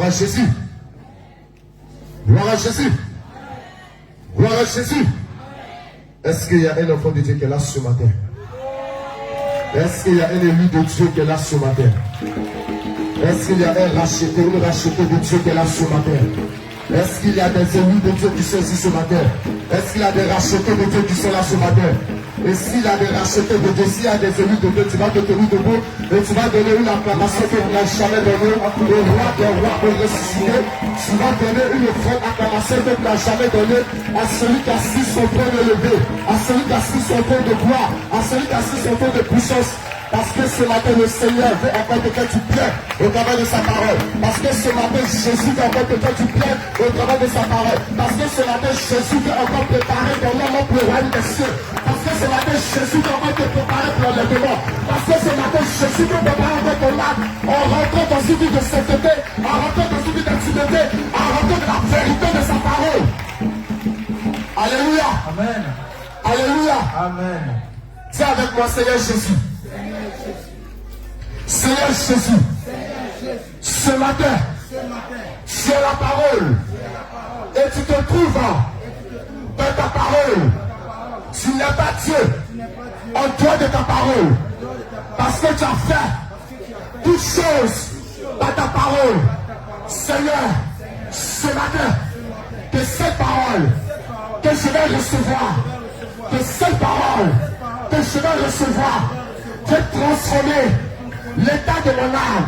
à Jésus. Gloire à Jésus. Gloire à Jésus. Est-ce qu'il y a un enfant de Dieu qui est là ce matin? Est-ce qu'il y a un élu de Dieu qui est là ce matin? Est-ce qu'il y a un racheté, une rachetée de Dieu qui est là ce matin? Est-ce qu'il y a des élus de Dieu qui sont ici ce matin? Est-ce qu'il y a des rachetés de Dieu qui sont là ce matin? Et s'il y a des rachetés de Dieu, s'il y a des élus de Dieu, tu vas te tenir debout et tu vas donner une acclamation que tu n'as jamais donnée au roi des rois pour ressusciter. Tu vas donner une forte acclamation que tu n'as jamais donnée à celui qui a assis son trône élevé, à celui qui a assis son trône de gloire, à celui qui a assis son trône de puissance. Parce que ce matin, le Seigneur veut encore que tu plaies au travers de sa parole. Parce que ce matin, Jésus veut encore que tu plaies au travers de sa parole. Parce que ce matin, Jésus veut encore préparer ton nom pour le royaume des cieux. Parce que ce matin, Jésus veut encore te préparer pour l'enlèvement. Parce que ce matin, Jésus veut préparer encore ton âme en rentrant dans une vie de sainteté, en rentrant dans une vie d'intimité, en rentrant de la vérité de sa parole. Alléluia. Amen. Alléluia. Amen. Dis avec moi, Seigneur Jésus. Seigneur Jésus, ce matin, tu as la parole et tu te trouves dans ta parole. Tu n'es pas Dieu en dehors de ta parole parce que tu as fait toutes choses par ta parole. Seigneur, ce matin, que cette parole que je vais recevoir, que cette parole que je vais recevoir, vais transformer l'état de mon âme,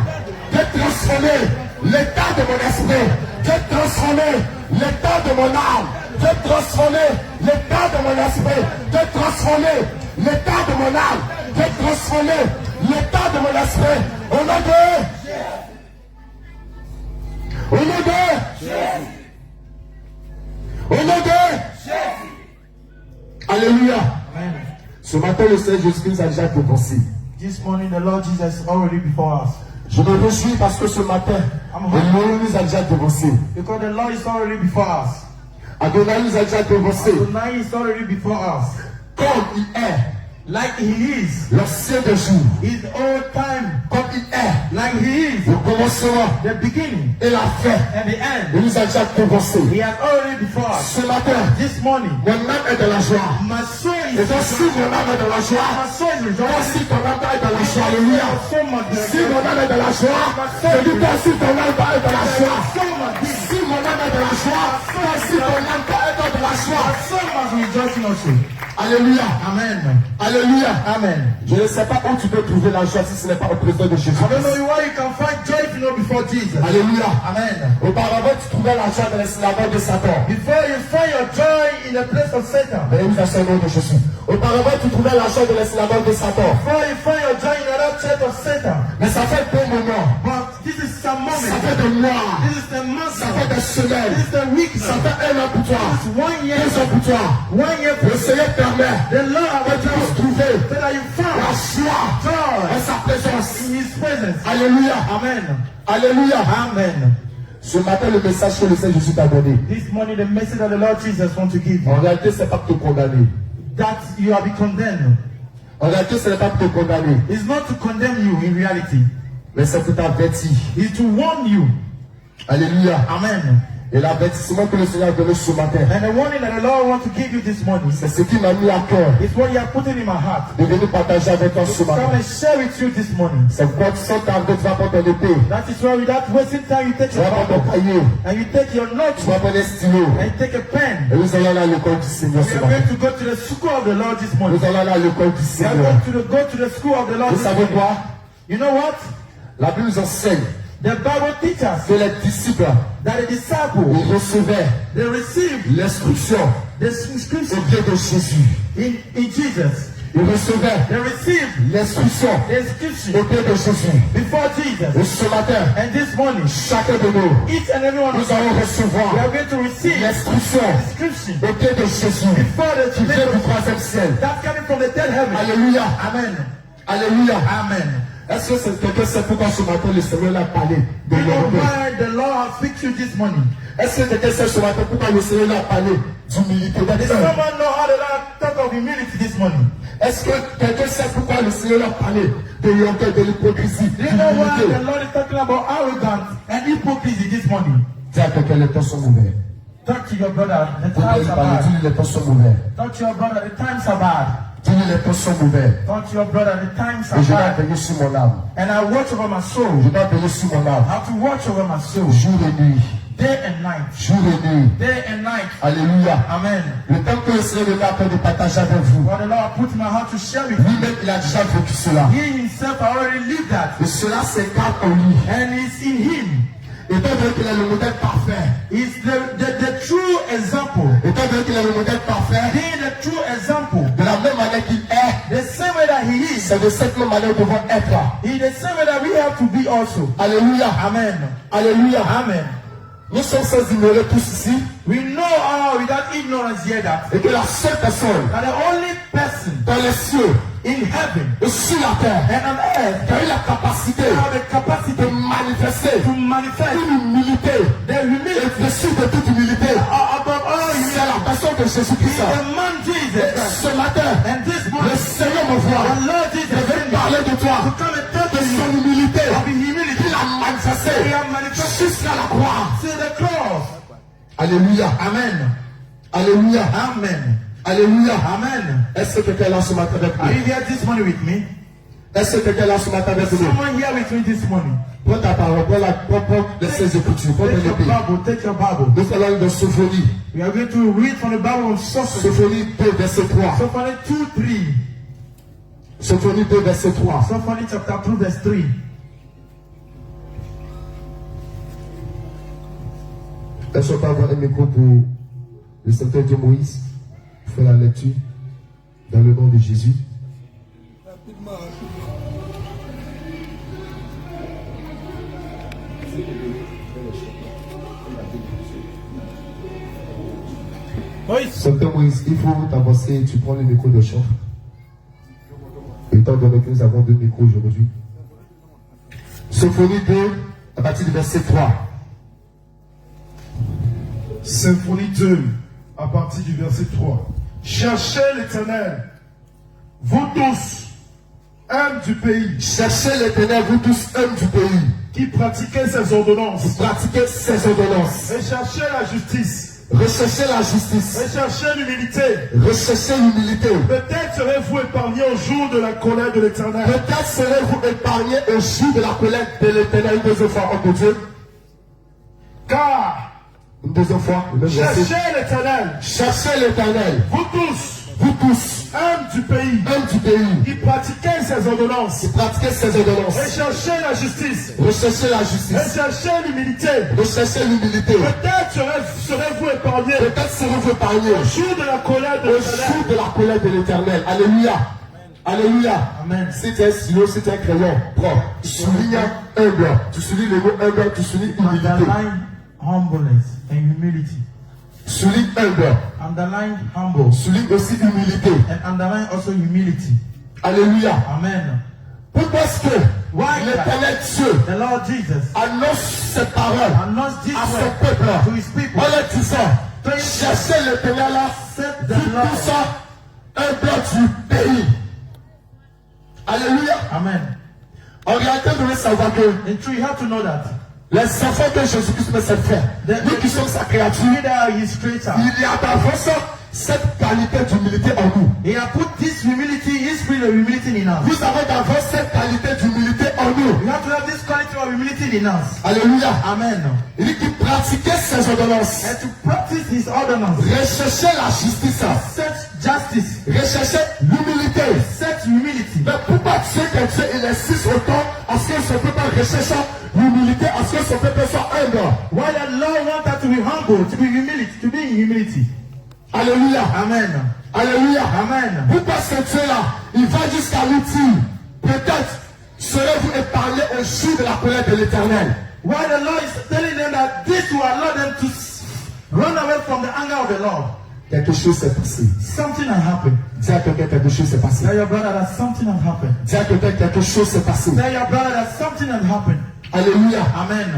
de transformer l'état de mon esprit, de transformer l'état de mon âme, de transformer l'état de mon esprit, de transformer l'état de mon âme, de transformer l'état de mon esprit. Au nom de Jésus. Au nom de Jésus. Au nom de Jésus. Alléluia. Amen. Ce matin, le Seigneur Jésus-Christ a déjà dévancé. This morning, the Lord Jesus is already before us. Je me réjouis parce que ce matin, Adonai nous a déjà dévancé. Because the Lord is already before us. Adonai nous a déjà dévancé. Adonai is already before us. Comme il est. Like he is. L'ancien des jours. His old time. Comme il est. Like he is. Le commencement. The beginning. Et la fin. And the end. Il nous a déjà dévancé. He has already before us. Ce matin. This morning. Mon âme est de la joie. My soul is. Et donc si mon âme est de la joie. My soul is rejoicing. Si ton âme est de la joie. Alléluia. Si mon âme est de la joie. Je dis toi si ton âme est de la joie. Si mon âme est de la joie. Si ton âme est de la joie. So much rejoicing also. Alléluia. Amen. Alléluia. Amen. Je ne sais pas où tu peux trouver la joie si ce n'est pas au présent de Jésus. I don't know where you can find joy if you know before Jesus. Alléluia. Amen. Auparavant, tu trouvais la joie dans les synagogues de Satan. Before you find your joy in the place of Satan. Mais il a nom de Jésus. Auparavant, tu trouvais la joie dans les synagogues de Satan. Before you find your joy in another church of Satan. Mais ça fait peu moment. But this is some moment. Ça fait des mois. This is the month. Ça fait des semaines. This is the week. Ça fait un an pour toi. This is 1 year. 2 ans pour toi. 1 year. Le Seigneur permet The Lord que tu puisses trouver so that you la found joie joy en sa présence. in His presence. Alléluia. Amen. Alléluia. Amen. Ce matin, le message que le Seigneur Jésus t'a donné. This morning, the message that the Lord Jesus wants to give you, En réalité, ce n'est pas pour te condamner. that you have been condemned. En réalité, ce n'est pas pour te condamner. It's not to condemn you in reality. Mais c'est pour t'avertir. It's to warn you. Alléluia. Amen. Et l'avertissement que le Seigneur a donné ce matin, And the warning that the Lord wants to give you this morning c'est ce qui m'a mis à cœur is what He has put in my heart. de venir partager avec toi ce Come matin. and share with you this morning. C'est pourquoi sans tarder, tu vas prendre ton épée, That is why without wasting time, you take tu your vas prendre ton Bible cahier, and you take your tu notes vas prendre un stylo. and you take a pen. Et nous allons aller à l'école du Seigneur We ce are matin. going to go to the school of the Lord this morning. Nous allons aller à l'école du We are Seigneur. going to go to the school of the Lord Vous this savez morning. quoi? You know what? La Bible nous enseigne The Bible teaches que les disciples, that the disciples, ils recevaient they received l'instruction the au scripture pied de Jésus. in Jesus. Ils recevaient They received l'instruction the au scripture pied de Jésus. before Et Jesus. ce matin, And this morning, chacun de nous, each and every one of nous us, allons we recevoir are going to receive l'instruction the scripture au pied de Jésus before the qui vient du troisième ciel. that's coming from the third heaven. Alléluia. Amen. Alléluia. Amen. Est-ce que c'est quelqu'un sait pourquoi ce matin le Seigneur a parlé de You know l'orgueil? why the Lord has speak to you this morning. Est-ce que quelqu'un sait ce matin pourquoi le Seigneur a parlé d'humilité? Does someone know how the Lord talk of humility this morning? Est-ce que quelqu'un sait pourquoi le Seigneur a parlé de l'orgueil, de l'hypocrisie, Do you know why the d'humilité? Lord is talking about arrogance and hypocrisy this morning? Dis à quelqu'un, les temps sont mauvais. Talk to your brother, the Pour times lui are parler, bad. dis-lui, les temps sont mauvais. Talk to your brother, the times are bad. Dis-lui, les temps sont mauvais. Talk to your brother, the times Et are je dois bad. veiller sur mon âme. And I watch over my Je soul. dois veiller sur mon âme. I have to watch over my soul. Jour et nuit. Day and night. Jour et nuit. Day and night. Alléluia. Amen. Le temps que le Seigneur me a de partager avec vous, What the Lord put in my heart to share with you. lui-même, il a déjà vécu cela. He himself already lived that. Et cela s'incarne en lui. And it's in him. Étant donné qu'il est le modèle parfait, It's the true example. étant donné qu'il est le modèle parfait, Being the true example. de la même manière qu'il est, The same way that he is. c'est de cette même manière que nous devons être. He the same way that we have to be also. Alléluia. Amen. Alléluia. Amen. Nous sommes sans ignorer tous ici, We know all without ignorance here that et que la seule personne the only person dans les cieux in heaven et sur la terre and on earth qui a eu la capacité have the capacity de manifester to manifest une humilité the humility et dessus de toute humilité, above all c'est humility. la personne de Jésus-Christ. The man Jesus Christ. Ce matin, And this le morning, Seigneur me voit. the Lord Je Jesus vais parler de toi, to come and talk de to son you humilité of the humility qu'il a manifesté he has manifested jusqu'à la croix. to the cross. Alléluia. Amen. Alléluia. Amen. Alléluia. Amen. Est-ce que quelqu'un est là ce matin avec Are nous? you here this morning with me? Est-ce que quelqu'un est là ce matin avec nous? Someone here with me this morning. Prends ta parole, prends les 16 Écritures, prends ton Take your épée. Bible, take your Bible. Nous allons lire dans Sophonie. We are going to read from the Bible of Sophonie. Sophonie 2, verset 3. Sophonie 2, 3. Sophonie 2, verset 3. Sophonie chapter 2, verse 3. Est-ce qu'on peut avoir un micro pour le secteur de Moïse pour faire la lecture dans le nom de Jésus? Secteur Moïse, il faut t'avancer, tu prends le micro de chant. Étant donné que nous avons deux micros aujourd'hui. Sophonie 2, à partir du verset 3. Symphonie 2, à partir du verset 3. Cherchez l'Éternel, vous tous, âmes du pays, Cherchez l'Éternel, vous tous hommes du pays. qui pratiquez ses ordonnances, Pratiquez ses ordonnances. et cherchez la justice, Recherchez la justice. et cherchez l'humilité. Recherchez l'humilité. Peut-être serez-vous épargnés au jour de la colère de l'Éternel. Peut-être serez-vous épargnés au jour de la colère de l'Éternel. Une deuxième fois, oh mon Dieu. Car Une deuxième fois, le même verset. cherchez l'Éternel, Cherchez l'Éternel, vous tous, vous tous, âmes du pays, hommes du pays, qui pratiquez ses ordonnances, pratiquez ses et ordonnances. cherchez la justice, Recherchez la et justice. cherchez l'humilité. Recherchez l'humilité. Peut-être serez-vous épargnés Peut-être serez-vous épargnés au jour de la colère de au l'Éternel. jour de la colère de l'Éternel. Alléluia. Alléluia. Amen. Si tu es un stylo, si tu es un crayon, prends. Souligne humble. Tu soulignes le mot humble, tu soulignes humilité. Underline humbleness and humility. Souligne humble. Underline humble Souligne aussi humilité. and underline also humility. Alléluia. Amen. Pourquoi est-ce que Why l'Éternel Dieu the Lord Jesus annonce cette parole announced this à word son peuple to his people? en leur disant, cherchez l'Éternel là, Set the tout Lord. ça, un bloc du pays. Alléluia. Amen. En réalité, vous devez savoir que In truth, you have to know that. les enfants que Jésus-Christ me s'est fait, nous qui sommes sa créature, We that are his creator. il y a d'avance cette qualité d'humilité en nous. He has put this humility, his spirit of humility in us. Vous avez d'avance cette qualité d'humilité en nous. We have to have this quality of humility in us. Alléluia. Amen. Il dit qu'il pratiquait ses ordonnances. And to practice his ordinance. Recherchez la justice. Set justice. Recherchez l'humilité. Set humility. Mais pourquoi Dieu que Dieu il insiste autant à ce que son peuple recherche l'humilité, à ce que son peuple soit humble? Why the Lord wants us to be humble, to be humility, to be in humility. Alléluia. Amen. Alléluia. Amen. Pourquoi ce Dieu là, il va jusqu'à lui dire, peut-être serez-vous épargnés au jour de la colère de l'Éternel. Why the Lord is telling them that this will allow them to run away from the anger of the Lord. Quelque chose s'est passé. Something has happened. Dis à quelqu'un quelque chose s'est passé. Tell your brother that something has happened. Dis à quelqu'un quelque chose s'est passé. Tell your brother that something has happened. Alléluia. Amen.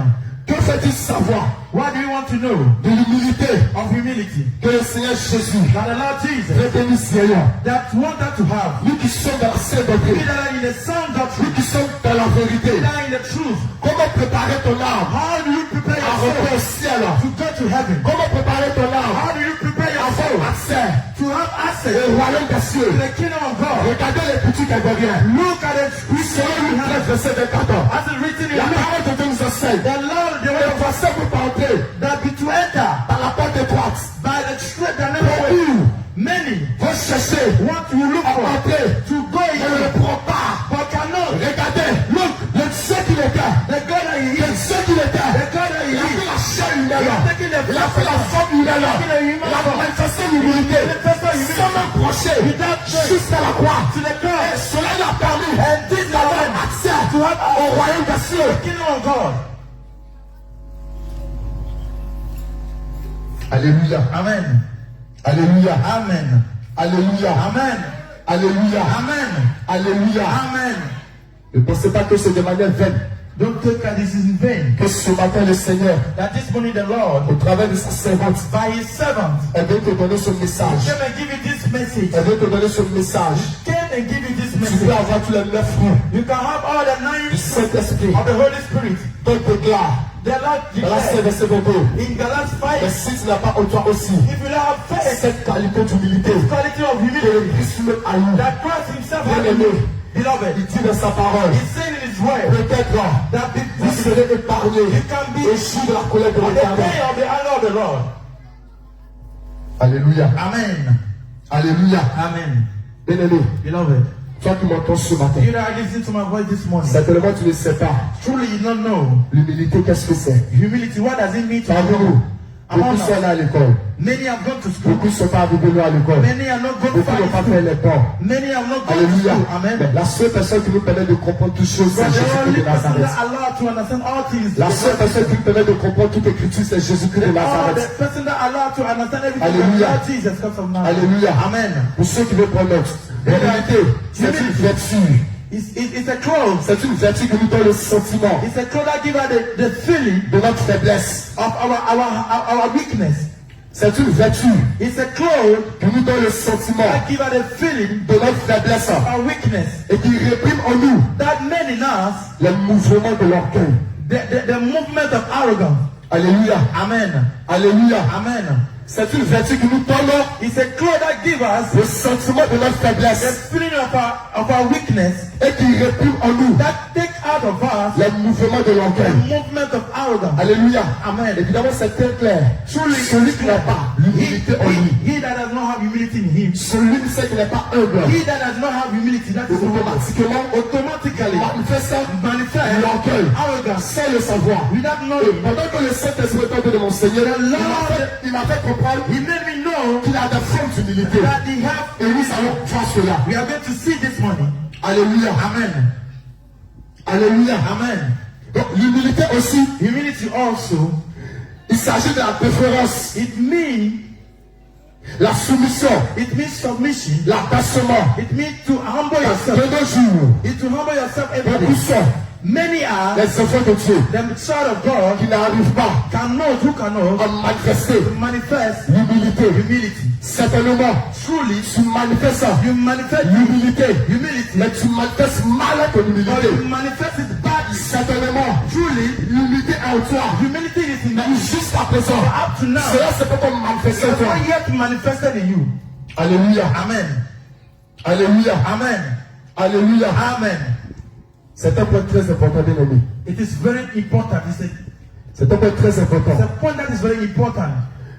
Que fait-il savoir What do you want to know? de l'humilité Of humility. que le Seigneur Jésus That the Lord Jesus, veut bénir Seigneur? that want that to have. Nous qui sommes dans la sainte We doctrine, that are in the sound nous doctrine, qui sommes dans la vérité, we that are in the truth. comment préparer ton âme How do you prepare à rentrer au yourself ciel? to go to heaven? Comment préparer ton âme How do you prepare à avoir yourself accès to have au access royaume des cieux? to the kingdom of God? Regardez les boutiques hébreux. Look at it. Selon Luc 13, verset 24. As it's written in La Luke, parole de Dieu nous enseigne. the Lord, the Le way of passé pour pas entrer that be to enter par la porte étroite. by the straight and narrow way. Beaucoup Many vont chercher want to look à for entrer, to go mais ne le in, prend pas. but cannot. Regardez, look, le Dieu qu'il était, The God that He le is, Dieu qu'il était, the God that He il a is, pris la chair humaine, He has taken the il a pris la forme humaine, il a manifesté l'humilité, sans même pencher, jusqu'à la croix. to the cross, Et cela lui a permis and this d'avoir is accès au royaume des cieux. the kingdom of God. Alléluia, Amen. alléluia, Amen. alléluia, Amen. alléluia, Amen. alléluia. Amen. Ne pensez pas que c'est de manière vaine Don't think that this is in vain. que ce matin le Seigneur, That this morning the Lord, au travers de sa servante, by His servant, elle veut te donner ce message. came and give you this message. Elle veut te donner ce message. Came and give you this Tu peux message. avoir tous les 9 fruits You can have all the du nine Saint-Esprit. of the Holy Spirit. Donc déclare, The Lord dans la declared verset 22, in Galatians mais 5, si tu n'as pas en toi aussi if you don't have faith, cette qualité d'humilité this quality of que le humility Christ lui a eu, that Christ Himself bien had in aimé, you, beloved, il dit dans sa parole, He's saying in His word peut-être that vous serez épargnés you can be et jour de la colère de on the l'Éternel. day of the anger of the Lord. Alléluia, Amen. alléluia. Amen. Bien aimé, Beloved, toi qui m'entends ce matin, you that listen to my voice this morning, certainement tu ne sais pas truly you don't know l'humilité, qu'est-ce que c'est. humility. What does it mean to Parmi nous, you? beaucoup Among sont us, allés à l'école, many have gone to school. beaucoup ne sont pas arrivés loin à l'école, Many have not gone beaucoup far n'ont in pas school. fait les ports. Many have not gone to Alléluia. school. Amen. Mais la seule personne qui nous permet de comprendre toutes choses, c'est But the Jésus-Christ only de person Nazareth. that allowed to understand all things, La seule personne qui nous permet de comprendre toute écriture, c'est Jésus-Christ de the Nazareth. person that allowed to understand everything Alléluia. about Jesus comes from now. Alléluia. Amen. Pour ceux qui veulent prendre note, l'humilité, c'est une vertu. It's a clothes. C'est une vertu qui nous donne le sentiment It's a clothes that give us the feeling de notre faiblesse. of our weakness. C'est une vertu It's a clothes qui nous donne le sentiment that give us the feeling de notre faiblesse of our weakness. et qui réprime en nous That men in us, le mouvement de l'orgueil. the movement of arrogance. Alléluia. Amen. Alléluia. Amen. C'est une vertu qui nous donne It's a clothes that give us le sentiment de notre the faiblesse feeling of our weakness, et qui réprime en nous that take out of us le mouvement de the l'orgueil. movement of arrogance. Alléluia. Amen. Évidemment, c'est très clair. Truly, Celui qui n'a pas l'humilité en lui, he that does not have humility in him, celui qui n'est pas humble, he that does not have humility, that is automatiquement, automatically manifeste manifest l'orgueil arrogance sans le savoir. without Et knowing. pendant que le Saint-Esprit était de mon Seigneur, il m'a fait comprendre He made me know qu'il a des formes d'humilité. that he have. Et nous allons voir cela. We are going to see this morning. Alléluia. Amen. Alléluia. Amen. Donc l'humilité aussi, Humility also, il s'agit de la préférence, it means la submission. l'abaissement. It means to humble De yourself. nos jours, It to humble yourself every beaucoup day. sont Many are les enfants de Dieu the child of God qui n'arrivent pas who cannot à manifester manifest l'humilité. humility. Certainement, Truly, tu manifestes you manifest l'humilité, humility, mais tu manifestes mal ton but you humilité. manifest it badly. Certainement, Truly, l'humilité en toi, humility is in mais you. jusqu'à présent, Up to now, cela c'est pas comme manifester en it's toi. not yet manifested in you. Alléluia, Amen. alléluia, Amen. alléluia. Amen. C'est un point très important, bien aimé. It is very important. C'est un point très important. It's a point that is very important.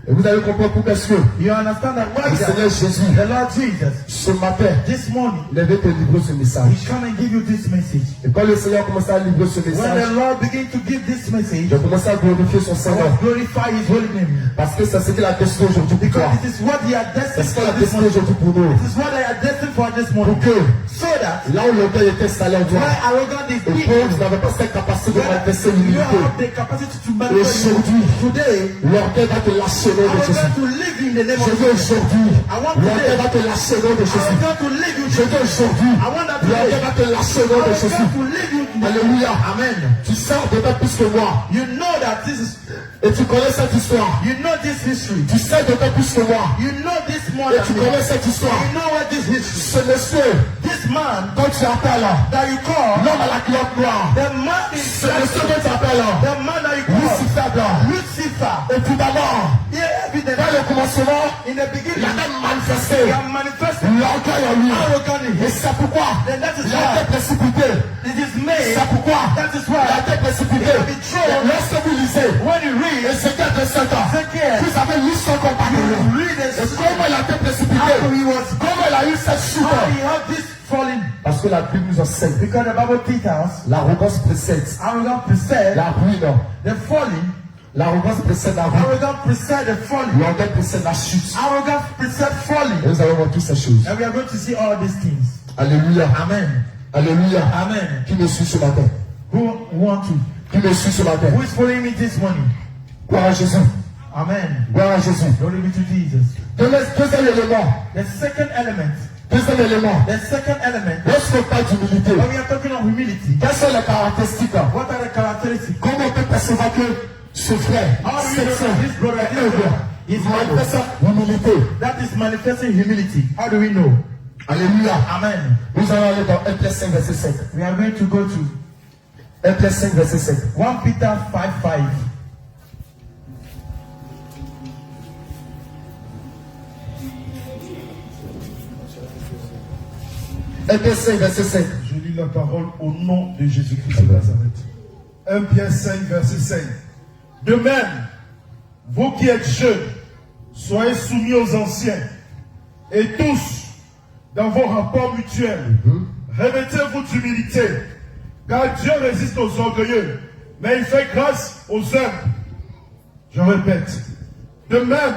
Et vous allez comprendre pourquoi est-ce que You understand that why le Seigneur Jésus, the Lord Jesus ce matin, this morning il avait te livrer ce message. He come and give you this message. Et quand le Seigneur a commencé à livrer ce When message, the Lord begin to give this message, il a commencé à glorifier son I Seigneur. will glorify His holy name. Parce que c'est ce qu'il a décidé aujourd'hui pour toi. Because it is what He had C'est destined ce qu'il for a this décidé morning. aujourd'hui pour nous. It is what I had destined for this morning. Pour que So that là où l'orgueil était installé en toi, where arrogant is et being, que tu n'avais pas cette capacité de manifester you l'humilité, have the capacity to manifest. aujourd'hui, Today, l'orgueil va te lâcher au nom de I'm Jésus. going to live in in the name Je of veux Jesus. aujourd'hui, I want l'orgueil today. va te lâcher au nom de I Jésus. want to leave you. Je veux aujourd'hui, I want that l'orgueil today. va te lâcher au I nom de want Jésus. to leave you. Alléluia. Amen. Tu sais d'autant plus que moi. You know that this is. Et tu connais cette histoire. You know this history. Tu sais d'autant plus que moi. You know this more Et than tu me. connais cette histoire. You know what this history. Ce monsieur, This man quand tu appelles that you call. l'homme à la culotte noire, The man is. ce monsieur dont tu appelles The man that you call. Lucifer blanc. Lucifer. Et tout d'abord, Yeah, evident. dans le commencement, In the il beginning. a même manifesté He had manifested l'orgueil en lui. arrogantly. Et c'est pourquoi Then that is il a été why précipité. it is made. C'est pourquoi That is il a why été précipité. he be thrown. Lorsque vous lisez When you read Ézéchiel de 7 ans, Ezekiel, vous avez lu son compagnon. read Et it. comment il a été précipité, How he was. comment il a eu cette chute. How he had this falling. Parce que la Bible nous enseigne. Because the Bible teaches us L'arrogance précède arrogant precede la ruine. the falling. L'arrogance précède la ruine. Arrogant precede the falling. L'orgueil précède la chute. Arrogant precede falling. Et nous allons voir toutes ces choses. And we are going to see all these things. Alléluia. Amen. Alléluia. Amen. Qui me suit ce matin? Who want to? Qui me suit ce matin? Who is following me this morning? Gloire à Jésus. Amen. Gloire à Jésus. Glory be to Jesus. Deuxième élément. The second element. Deuxième élément. The second element. Lorsqu'on parle d'humilité, When we are talking of humility, quelles sont les caractéristiques? what are the characteristics? Comment on peut percevoir que ce frère, How do we cette know sœur, that this brother, est this humble? brother is Il humble? manifeste l'humilité. That is manifesting humility. How do we know? Alléluia. Amen. Nous allons aller dans 1 Pierre 5, verset 5. We are going to go to 1 Pierre 5, verset 5. 1 Peter 5:5. 1 Pierre 5, verset 5. Je lis la parole au nom de Jésus-Christ de Nazareth. 1 Pierre 5, verset 5. De même, vous qui êtes jeunes, soyez soumis aux anciens. Et tous, dans vos rapports mutuels, revêtez-vous d'humilité. Car Dieu résiste aux orgueilleux, mais il fait grâce aux humbles. Je répète. De même,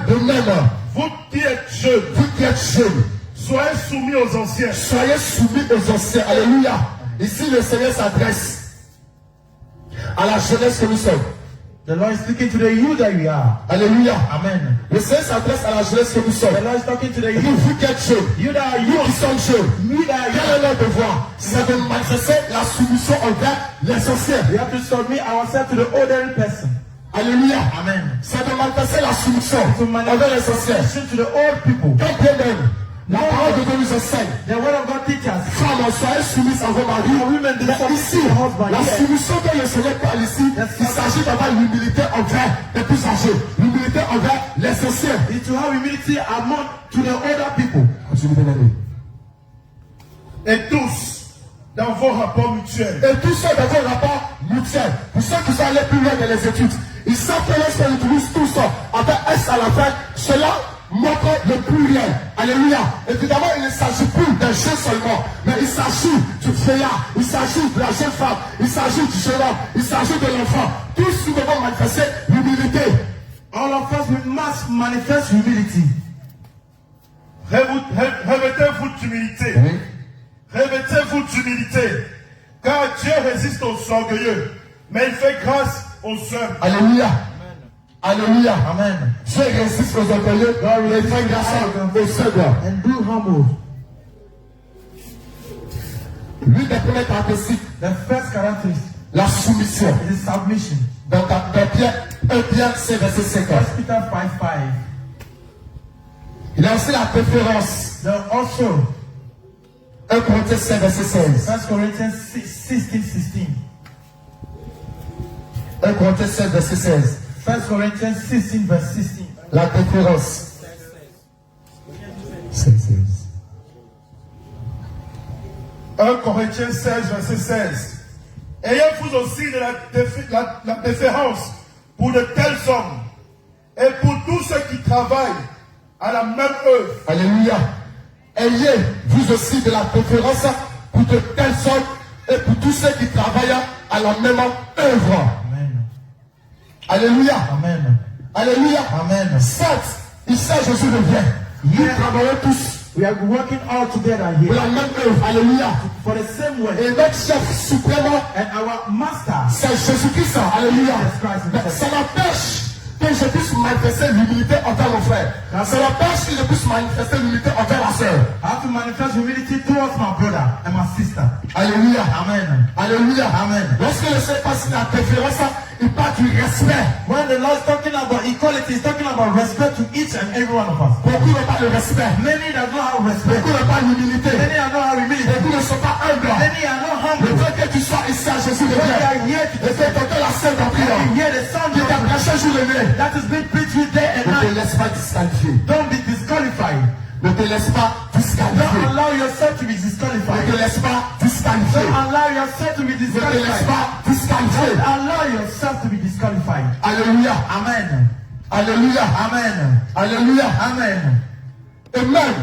vous qui êtes jeunes, soyez soumis aux anciens. Soyez soumis aux anciens. Alléluia. Ici, le Seigneur s'adresse à la jeunesse que nous sommes. The Lord is speaking to the youth that we are. Alléluia. Amen. Le Seigneur s'adresse à la jeunesse que nous sommes. The Lord is talking to the Et youth. vous qui êtes jeunes, You that are nous qui youth. sommes jeunes, You that are quel young. est notre devoir? C'est de manifester la soumission envers les anciens. We have to submit ourselves to the older person. Alléluia. Amen. C'est de manifester la soumission To envers les anciens. manifest to the old people. Quand bien même, la parole de Dieu nous enseigne. The word of God teaches us. Femmes, soyez soumises à vos maris. Mais ici, la soumission que le Seigneur parle ici, il s'agit d'avoir l'humilité envers les plus âgés, l'humilité envers les anciens. is to have humility among to the older people. Continue, bien-aimé. Et tous, dans vos rapports mutuels. Et tout ça dans vos rapports mutuels. Pour ceux qui sont allés plus loin dans les études, ils savent que lorsqu'on utilise tout ça avec S à la fin, cela montre le pluriel. Alléluia. Évidemment, il ne s'agit plus d'un jeu seulement, mais il s'agit du vieillard, il s'agit de la jeune femme, il s'agit du jeune homme, il s'agit de l'enfant. Tous nous devons manifester l'humilité. All of us we must manifest humility. Revêtez-vous d'humilité. Oui. Revêtez-vous d'humilité. Car Dieu résiste aux orgueilleux, mais il fait grâce aux humbles. Alléluia. Alléluia. Amen. Dieu résiste aux orgueilleux, il fait grâce aux seconds. And do humble. L'une des premières caractéristiques, The first characteristic la soumission. is submission. Dans Pierre 1 Pierre 5, verset 50. 1 Peter 5:5. Il a aussi la préférence. Then also 1 Corinthiens 5, verset 16. 1 Corinthians 16:16. 1 Corinthiens 5, verset 16. 1 Corinthians 16 verse 16. La préférence. 16. 1 Corinthiens 16, verset 16. Ayez-vous aussi de la déférence pour de tels hommes et pour tous ceux qui travaillent à la même œuvre. Alléluia. Ayez vous aussi de la préférence pour de tels hommes et pour tous ceux qui travaillent à la même œuvre. Amen. Alléluia. Amen. Alléluia. Amen. Certes, ici Jésus revient. Nous travaillons tous We are working all together pour here la même œuvre. Alléluia. for the same way. Et notre chef suprême, And our master, c'est Jésus-Christ. Alléluia. Jesus Christ Mais himself. ça n'empêche que je puisse manifester l'humilité envers mon frère. C'est la tâche que je puisse manifester l'humilité envers ma soeur. I have to manifest humility towards my brother and my sister. Alléluia. Amen. Alléluia. Amen. Lorsque le Seigneur passe la préférence, il parle du respect. When the Lord is talking about equality, he's talking about respect to each and every one of us. Beaucoup n'ont pas le respect. Many that don't have respect. Beaucoup n'ont pas l'humilité. Many are not have humility. Beaucoup ne sont pas humbles. Many are not Le humble. fait que tu sois ici à Jésus de When they Dieu, are here to et que t'entends la scène d'en prière, you hear the sound qui t'a of prêché jour et nuit, that is being preached with day and ne te night. laisse pas disqualifier. Don't be disqualified. Ne te laisse pas disqualifier. Don't allow yourself to be Ne disqualified. te laisse pas disqualifier. Don't allow yourself to be Ne te laisse disqualified. pas disqualifier. Don't allow yourself to be disqualified. Alléluia. Amen. Alléluia. Amen. Alléluia. Amen. Et même,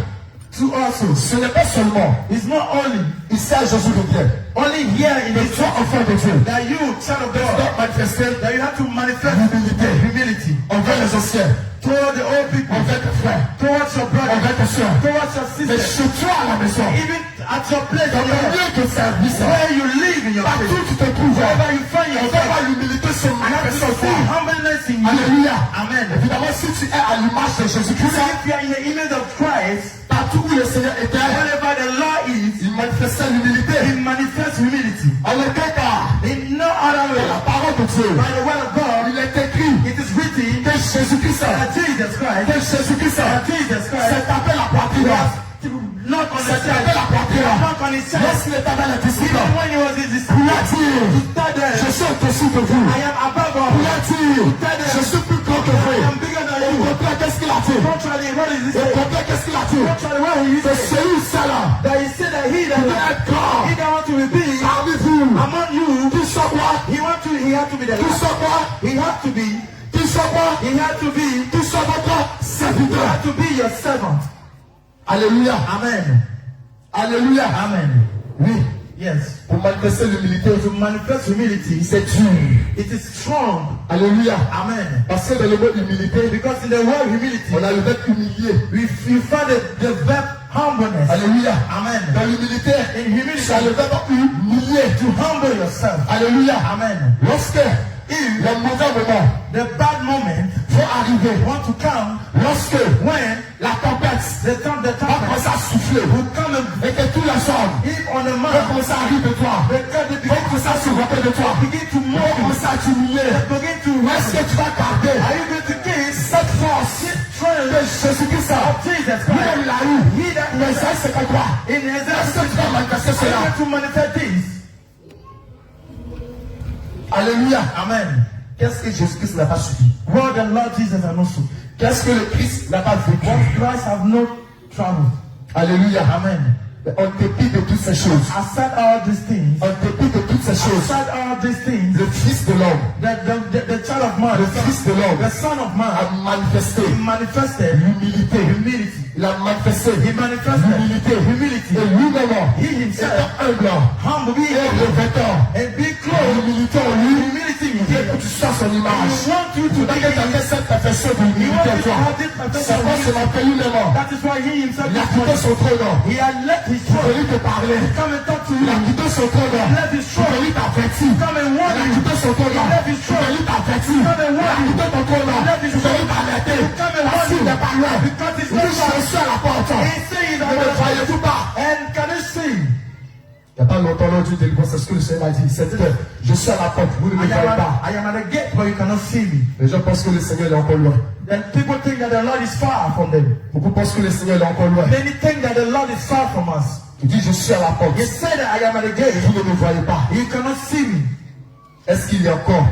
To also, ce n'est pas seulement it's not only ici à Jésus de Dieu only here in que this toi, enfant de Dieu, that you, child of dois God, manifester that you have to manifest humility envers les anciens, toward the old people, envers tes frères, towards your brother, envers tes soeurs. towards your Mais sister, chez toi à la maison, even at your place, dans le lieu de service, where you live in your partout place, où tu te trouves, wherever you find on va yourself, voir l'humilité se you have manifester to en see toi. humbleness in you. Alléluia. Amen. Évidemment, si tu es à l'image de Jésus-Christ, If you are in the image of Christ, partout où le Seigneur était, wherever the law is, il manifestait l'humilité. it manifests humility. En aucun cas, In no other way, la parole de Dieu, by the word of God, il est écrit it is written que Jésus-Christ, that Jesus Christ, Jesus Christ, s'est tapé la poitrine. not on S'est his tapé la chest, poitrine. not on his chest. Lorsqu'il était avec les disciples, Even when he was in this il a dit, je je suis au-dessus de vous. am above all. Il a dit, je suis plus grand que I vous. am bigger than Et au you. contraire, qu'est-ce qu'il a dit? Contrary, what is this? Et au contraire, qu'est-ce qu'il a dit? Contrary, what is Que this? celui là That he said that he qui doit that être grand he that want to be big parmi vous, among you, qui soit quoi? he had to be the Qui last. soit quoi? He had to be, Qui soit quoi? he had to be, Qui soit votre he serviteur. had to be your servant. Alléluia. Amen. Alléluia. Amen. Oui. Yes. Pour manifester l'humilité, To manifest humility, c'est dur. it is strong. Alléluia. Amen. Parce que dans le mot humilité, Because in the word humility, on a le verbe humilier. we find the verb humbleness. Alléluia. Amen. Dans l'humilité, In humility, c'est le verbe humilier. to humble yourself. Alléluia. Amen. Lorsque le mauvais moment The bad moment va arriver, want to come lorsque when la tempête the va tempest commencer à souffler will come and et que tous les hommes if on a vont man, commencer à rire de toi, the God they vont commencer à se rappeler de toi, begin to vont mock you, commencer à t'humilier. begin to Est-ce que tu vas garder are you going to kiss cette force que Jésus-Christ a? Jesus Lui-même Christ? l'a eu. He that Mais ça, c'est pas quoi? in Est-ce Isaiah que tu vas manifester are you cela? going to manifest this? Alléluia. Amen. Qu'est-ce que Jésus-Christ n'a pas subi? What the Lord Jesus has not seen. Qu'est-ce que le Christ n'a pas vécu? What Christ have not traveled. Alléluia. Amen. En dépit de toutes ces choses, Aside all these things, en dépit de toutes ces choses, aside all these things, le Fils de l'homme, the child of man, le Fils de l'homme the son of man, a manifesté he manifested l'humilité. humility. Il a manifesté He manifested l'humilité. humility. Et lui-même, He himself, étant humble humble, et revêtant and be clothed l'humilité en lui, humility in il him. veut que tu sois son image. He wants you to Il be veut que tu aies cette perfection de He l'humilité en wants you to toi. have this C'est perfection. pas seulement que lui-même, That is why he himself il a is quitté one. son trône. He had left his Il throne. veut te parler. Come and talk to Il a you. quitté son trône. Left his Il throne. veut t'avertir. Come and Il warn a you. quitté son trône. Left his Il throne. veut t'avertir. Come and Il a warn you. quitté ton trône. Left his Il veut throne. t'alerter. Come and Parce warn qu'il you. n'est pas loin. Because he's Il dit, not far. je suis à la porte. He's saying Ne me that. voyez-vous pas? And can you see? Il n'y a pas longtemps, l'autre Dieu délivrance, c'est ce que le Seigneur m'a dit. C'est-à-dire que je suis à la porte, vous ne me voyez pas. I am at the gate, but you cannot see me. Les gens pensent que le Seigneur est encore loin. Then people think that the Lord is far from them. Beaucoup pensent que le Seigneur est encore loin. Many think that the Lord is far from us. Il dit, je suis à la porte. He said that I am at the gate. Vous ne me voyez pas. You cannot see me. Est-ce qu'il y a encore?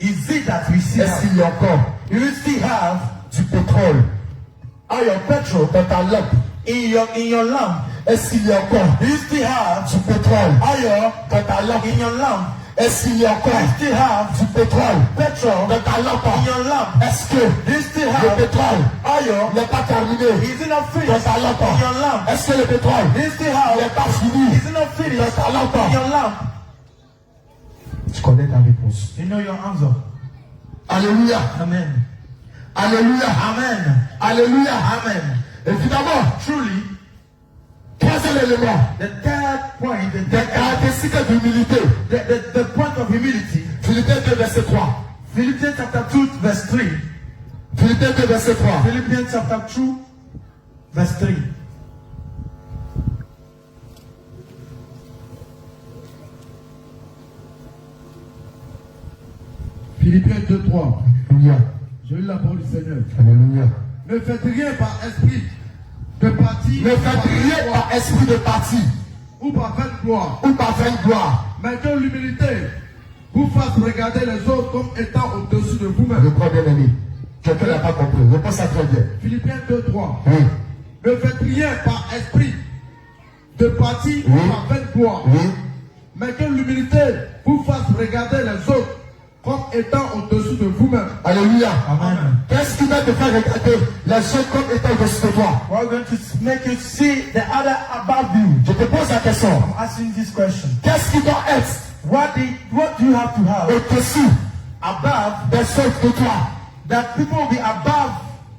Is it that we see Est-ce now? qu'il y a encore You still have du pétrole all your petrol dans ta lampe? in your lamp. Est-ce qu'il y a encore You still have du pétrole all your dans ta lampe? in your lamp. Est-ce qu'il y a encore You still have du pétrole petrol dans ta lampe? in your lamp. Est-ce que You still le have pétrole oil. n'est pas terminé Is it not dans finished ta lampe? in your lamp? Est-ce que le pétrole You still n'est have. pas fini Is it not finished dans ta lampe? in your lamp? Tu connais ta réponse. You know your answer. Alléluia. Amen. Alléluia. Amen. Alléluia. Amen. Évidemment, Truly, troisième élément, the third point, des caractéristiques d'humilité. the point of humility, Philippiens 2, verset 3. Philippians chapter 2, verse 3. Philippiens 2, verset 3. Philippians chapter 2, verse 3. Philippiens 2, 3. Alléluia. Je lis la parole du Seigneur. Alléluia. Ne faites rien par esprit de parti. Ne faites rien par esprit de parti ou par vaine gloire. ou par vaine gloire. Mais que l'humilité vous fasse regarder les autres comme étant au-dessus de vous-même. Je crois bien aimé. Quelqu'un n'a pas compris. Je pense ça très bien. Philippiens 2, 3. Oui. Ne faites rien par esprit de parti Oui. ou par vaine gloire. Oui. Mais que l'humilité vous fasse regarder les autres comme étant au-dessus de vous-même. Alléluia. Amen. Qu'est-ce qui va te faire regarder les autres comme étant au-dessus de toi? We're going to make you see the other above you. Je te pose la question. I'm asking this question. Qu'est-ce qui doit être What do you have to have au-dessus above des autres de toi? that people will be above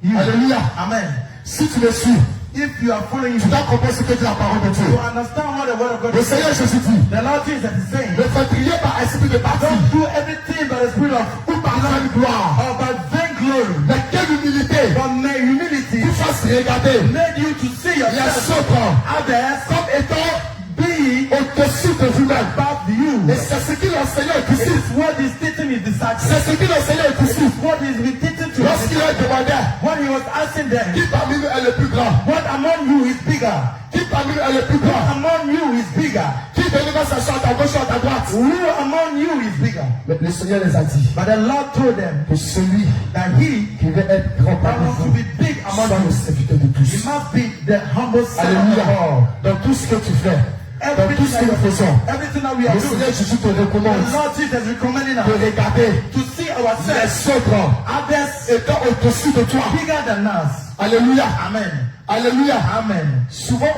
you? Alléluia. Amen. Si tu me suis, If you are following, tu dois comprendre ce que dit la parole de you Dieu. understand what the word of God Le is saying. Seigneur Jésus dit, The Lord Jesus is saying, ne faites rien par esprit de parti don't do everything by the spirit of ou par vaine gloire. or by vainglory, Mais quelle humilité but may humility vous fasse regarder made you to see les yourself, autres others, comme étant be au-dessus de vous-même. above you. Et c'est ce qui l'enseignant It ici. is what he's teaching his disciples. C'est ce qui l'enseignant ici. What he's been teaching to us. Lorsqu'il a demandé When he was asking them, qui parmi nous est le plus grand, what among you is bigger? qui parmi nous est le plus grand, Among you is bigger. qui de nous va s'asseoir à ta gauche ou à ta droite. Who among you is bigger? Mais le Seigneur les a dit But the Lord told them que celui that he qui veut être grand that parmi wants to vous be big among soit le you, serviteur de he tous. must be the humble servant of Alléluia. all. Dans tout ce que tu fais, dans tout Everything ce que nous faisons, everything that we are le doing, Seigneur Jésus te the recommande Lord Jesus is recommending de us regarder to see ourselves, les autres others étant au-dessus de toi. bigger than us. Alléluia. Amen. Alléluia. Amen. Souvent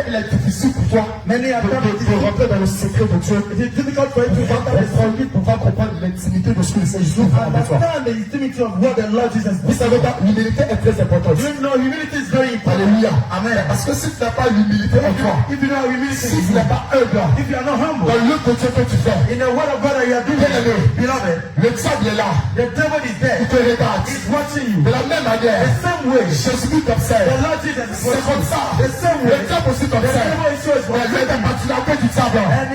il est difficile pour toi Many are de rentrer dans le secret de Dieu. It is difficult for you to enter the Pour pouvoir comprendre l'intimité de ce que le Seigneur Jésus fait avec toi. understand the intimacy of what the Lord Jesus Vous did. savez pas, l'humilité est très importante. You know, humility is very important. Alléluia. Amen. Parce que si tu n'as pas l'humilité en toi, If you know humility, si tu n'es pas humble if you are not humble, dans l'œuvre de Dieu que tu fais, in the word of God that you are doing, Bien-aimé. beloved, le diable est là, the devil is il there. te regarde. He's watching you. De la même manière, The same way, Jésus the t'observe. Lord Jesus is C'est comme watching ça. you. The same way, Le diable aussi the t'observe. devil is always Mais lui watching est parti la paix du diable. and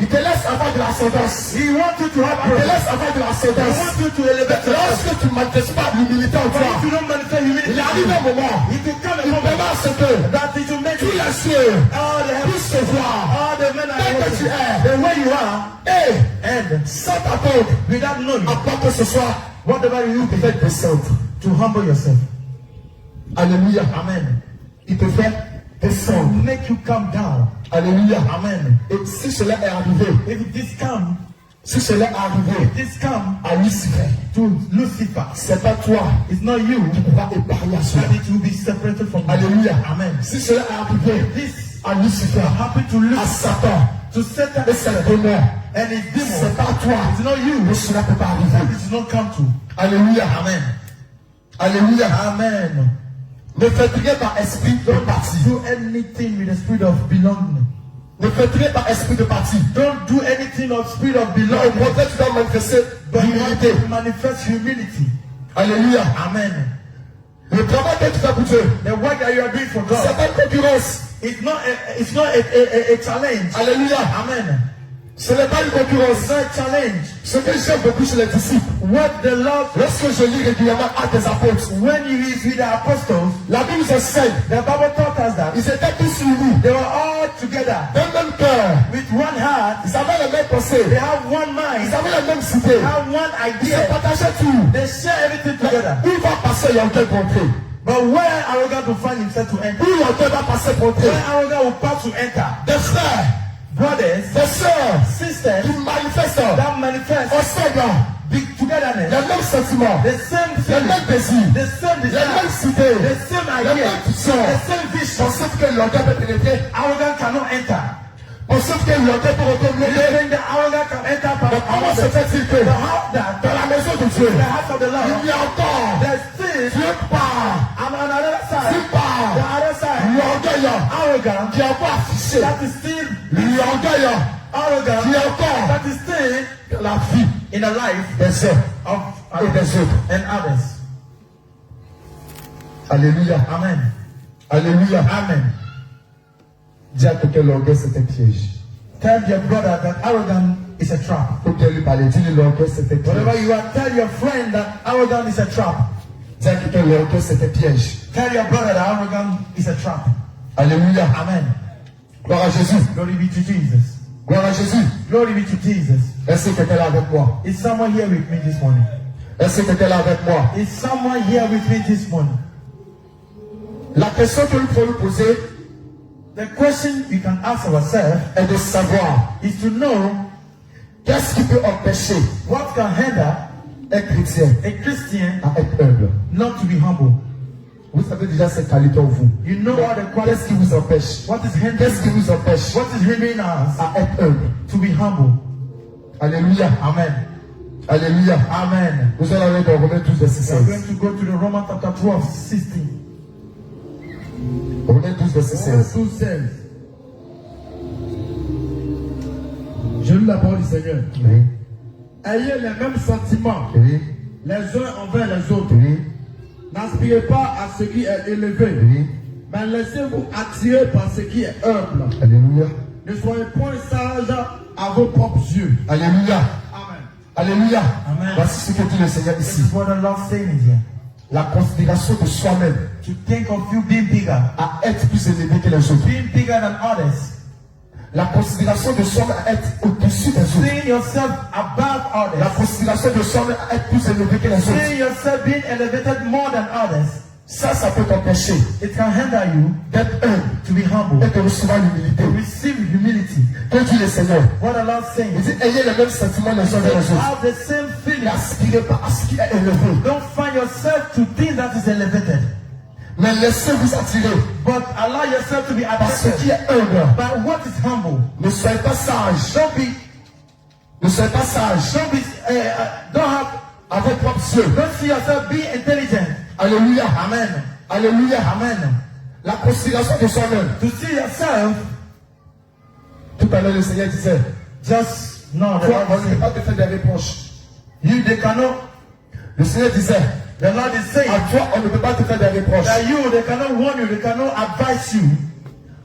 Il te laisse avoir de l'ascendance. he wants you to have Il te progress. laisse avoir de He l'ascendance. wants you to elevate yourself. Lorsque tu ne manifestes pas l'humilité en But toi, if you don't manifest humility, il arrive un moment, it will come a il moment permet à ce que that it will make tous you les cieux all the heavens, puissent se voir. all the men are Tel que watching tu es. the way you are, Et and sans t'attendre, without knowing après que ce soit, whatever you il te do, fait descendre. to humble yourself. Alléluia. Amen. Il te fait To descendre. make you come down. Alléluia. Amen. Et si cela est arrivé, If this come, si cela est arrivé this come à Lucifer, to Lucifer, c'est pas toi it's not you qui pourras épargner à cela. that it will be separated from you. Alléluia. Amen. Si cela est arrivé This à Lucifer, happened to à Lucifer, Satan, to Satan et c'est le bonheur, and his demons. c'est pas toi It's not you que cela peut pas that arriver. it will not come to. Alléluia. Amen. Alléluia. Amen. Ne faites rien par esprit de parti. Do anything with the spirit of belonging. Ne faites rien par esprit de parti. Don't do anything of spirit of Non, au belonging. contraire, tu dois manifester But you have l'humilité. to manifest humility. Alléluia. Amen. Le travail que tu fais pour Dieu, The work that you are doing for God, c'est pas une concurrence. it's not a challenge. Alléluia. Amen. Ce n'est pas une concurrence. It's not a challenge. Ce que j'aime beaucoup chez les disciples, What the Lord, lorsque je lis régulièrement Actes des Apôtres, when you read with the apostles, la Bible nous enseigne, the Bible taught us that ils étaient tous unis, they were all together d'un même cœur, with one heart. ils avaient les mêmes pensées, They have one ils mind. avaient les mêmes idées, They have one ils se idea. partageaient tout. They share everything together. Où va passer l'orgueil pour entrer? But where arrogant will find himself to enter? Où l'orgueil va passer pour entrer? Where arrogant will pass to enter? Des frères, Brothers, des sœurs, sisters, qui manifestent that manifest ensemble big togetherness. les mêmes sentiments, The same les feeling, mêmes désirs, the same les desire, mêmes idées, the same les idea, mêmes visions. the same vision. Pour ceux que l'orgueil peut pénétrer, Arrogant cannot enter. pour ceux que l'orgueil peut retourner, You think the arrogant can enter by mais comment se fait-il que the house that dans la maison de Dieu, the house of the il Lord, y a encore there's still Dieu part, and on the other side, Dieu part, the other side, l'orgueil arrogant qui est encore affiché, that is still l'orgueil arrogant qui est encore that is still dans la vie in the life des uns of et des autres. and others. Alléluia. Amen. Alléluia. Amen. Dis à quelqu'un, l'orgueil c'est un piège. Tell your brother that arrogance is a trap. Faut qu'elle lui parle. Dis-lui, l'orgueil c'est un Wherever piège. you are, tell your friend that arrogance is a trap. Dis à quelqu'un, l'orgueil c'est un piège. Tell your brother that arrogance is a trap. Alléluia. Amen. Gloire à Jésus. Glory be to Jesus. Gloire à Jésus. Glory be to Jesus. Est-ce que quelqu'un est là avec moi? Is someone here with me this morning? Est-ce que quelqu'un est là avec moi? Is someone here with me this morning? La question que nous pouvons nous poser The question you can ask ourselves est de savoir is to know qu'est-ce qui peut empêcher what can hinder un chrétien a Christian à être humble. not to be humble. Vous savez déjà cette qualité en vous. You know what the Qu'est-ce qui quality, vous empêche? what is hindering, Qu'est-ce qui vous empêche what is hindering us à être humble? to be humble. Alléluia. Amen. Alléluia. Amen. Nous allons aller dans Romains 12, verset We are going 16. to go to the Romans chapter 12, 16. Romains 12, verset 16. 12, 16. Je lis la parole du Seigneur. Oui. Ayez les mêmes sentiments Oui. les uns envers les autres. Oui. N'aspirez pas à ce qui est élevé, Oui. mais laissez-vous attirer par ce qui est humble. Alléluia. Ne soyez point sages à vos propres yeux. Alléluia. Amen. Alléluia. Amen. Voici ce que dit le Seigneur This ici. is what the Lord saying here. La considération de soi-même To think of you being bigger, à être plus élevé que les autres. being bigger than others, La considération de soi-même à être au-dessus des autres. seeing yourself above La others, considération de soi-même à être plus élevé que les autres. seeing yourself being elevated more than others. Ça peut t'empêcher It can hinder you d'être humble to be humble, et de recevoir l'humilité. to receive humility. Que dit le Seigneur? What the Lord Il saying dit, ayez les mêmes sentiments les uns vers les autres. have the same feeling. N'aspirez pas à ce qui est élevé, Don't find yourself to think that is elevated, mais laissez-vous attirer but allow yourself to be par ce qui attracted est humble. by what is humble. Ne soyez pas sages. Don't Ne soyez pas sages don't have, à vos propres yeux. don't see yourself being intelligent. Alléluia. Amen. Alléluia. Amen. La considération de soi-même. To see yourself, Tout à l'heure, le Seigneur disait, just no, the toi, Lord on is ne peut saying, pas te faire des reproches. you they cannot. Le Seigneur disait, The Lord is saying à toi, on ne peut pas te faire des reproches. that you they cannot warn you, they cannot advise you.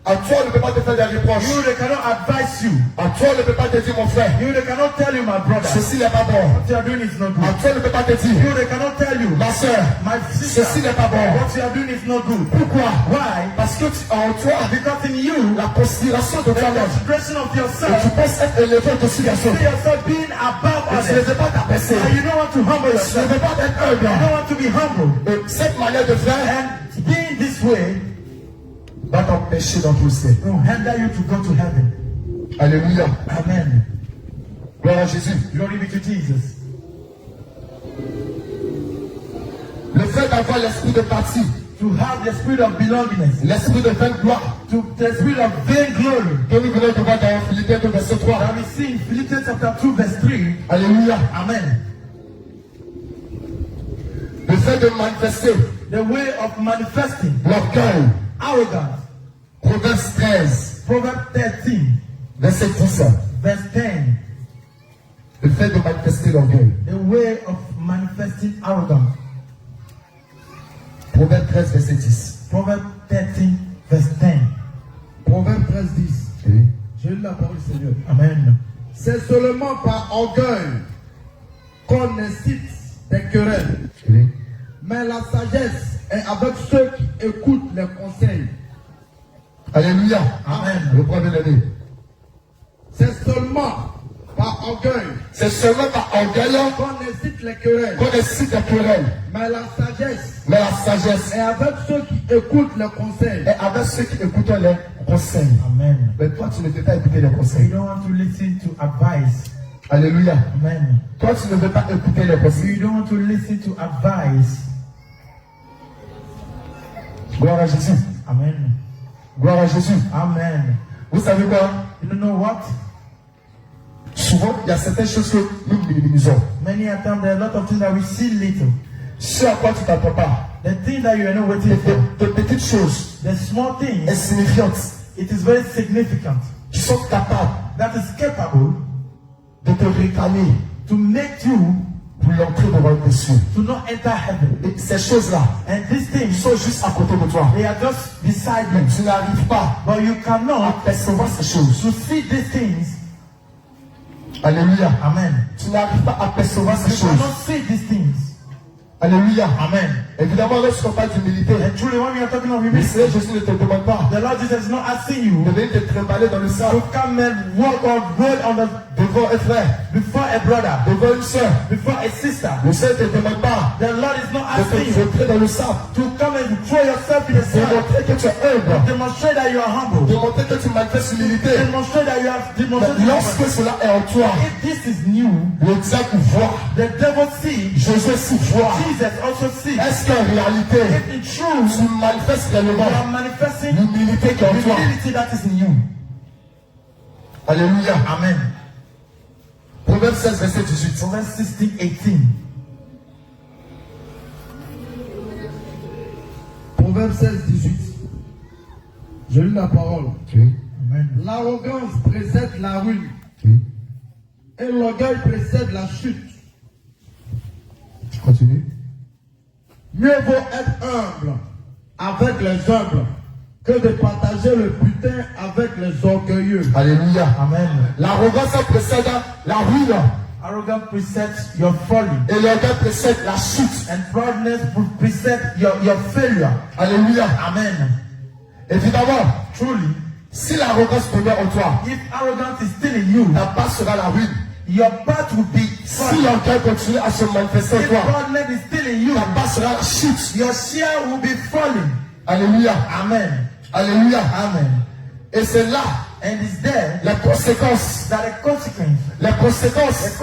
À toi, on ne peut pas te faire des reproches. You they cannot advise you. À toi, on ne peut pas te dire, mon frère, You they cannot tell you, my brother, ceci n'est pas bon. what you are doing is not À good. toi, on ne peut pas te dire, You they cannot tell you, ma soeur, my sister, ceci n'est pas bon. what you are doing is not good. Pourquoi? Why? Parce que en toi, Because in you, la considération de the toi-même, consideration of et tu yourself, penses être élevé au-dessus des see autres. yourself being above Et tu ne others, veux pas t'abaisser. and you don't want to humble Tu ne yourself. veux pas être You humble. don't want to be humble. Et cette manière de faire And being this way va t'empêcher d'entrer au ciel. will hinder you to go to heaven. Alléluia. Amen. Gloire à Jésus. Glory be to Jesus. Le fait d'avoir l'esprit de parti, To have the spirit of belongingness, l'esprit de vaine gloire, to the spirit of vainglory que nous venons de voir dans Philippiens 2, verset 3. that we see in Philippians chapter 2 verse 3. Alléluia. Amen. Le fait de manifester The way of manifesting l'orgueil. arrogance. Proverbe 13, Proverbs 13 verset 10. verse 10. Le fait de manifester l'orgueil. The way of manifesting arrogance. Proverbe 13, verset 10. Proverbs 13 verse 10. Proverbe 13, 10. Oui. Je lis la parole du Seigneur. Amen. C'est seulement par orgueil qu'on incite des querelles. Oui. Mais la sagesse est avec ceux qui écoutent les conseils. Alléluia. Amen. Le premier année. C'est seulement par orgueil C'est seulement par orgueil qu'on incite les querelles. qu'on incite les querelles. Mais la sagesse Mais la sagesse est avec ceux qui écoutent les conseils. est avec ceux qui écoutent les conseils. Amen. Mais toi, tu ne peux pas écouter les You conseils. don't want to listen to advice. Alléluia. Amen. Toi, tu ne veux pas écouter les conseils. You don't want to listen to advice. Gloire à Jésus. Amen. Gloire à Jésus. Amen. Vous savez quoi? You don't know what? Souvent, il y a certaines choses que nous minimisons. Many a time there are a lot of things that we see little. Ce à quoi tu ne t'attends pas. The thing that you are not waiting for. De petites choses The small things. insignifiantes It is very significant. qui sont capables That is capable de te réclamer to make you pour l'entrée devant tes cieux. to not enter heaven. Et ces choses-là And these things, sont juste à côté de toi. they are just beside you. Tu n'arrives pas But you à cannot percevoir ces choses. to see these things. Alléluia. Amen. Tu n'arrives pas à percevoir ces You choses. cannot see these things. Alléluia. Amen. Évidemment, lorsqu'on parle d'humilité, And truly, when we are talking of le humility, Seigneur Jésus ne te demande pas the Lord Jesus is not asking you de venir te trimballer dans le to sable come and walk or roll on the devant un frère, before a brother, devant une soeur. before a sister. Le Seigneur ne te demande pas The Lord is not de asking te you jeter dans le sable, to come and throw yourself in the de sand. montrer que tu es humble, Demonstrate that you are humble. de montrer que tu manifestes l'humilité. Demonstrate that you have Mais demonstrated. lorsque cela est en toi, If this is new, le diable voit, the devil sees, Jésus aussi voit. Jesus also sees. Est-ce qu'en réalité, If in truth tu manifestes réellement you are manifesting l'humilité qui est en the toi? humility that is in you. Alléluia. Amen. Proverbe 16, verset 18. Proverbs 16:18. Proverbe 16, 18. Je lis la parole. Oui. Amen. L'arrogance précède la ruine Oui. et l'orgueil précède la chute. Continue. Mieux vaut être humble avec les humbles que de partager le butin avec les orgueilleux. Alléluia. Amen. L'arrogance précède la ruine Arrogance precedes your falling, et l'orgueil précède la chute. and proudness precedes your failure. Alléluia. Amen. Évidemment, Truly, si l'arrogance demeure en toi, if arrogance is still in you, ta part sera la ruine. your path will be Si falling. l'orgueil continue à se manifester en If toi, proudness is still in you, ta part sera la chute. your share will be falling. Alléluia. Amen. Alléluia. Amen. Et c'est là And it's there les conséquences. that the consequence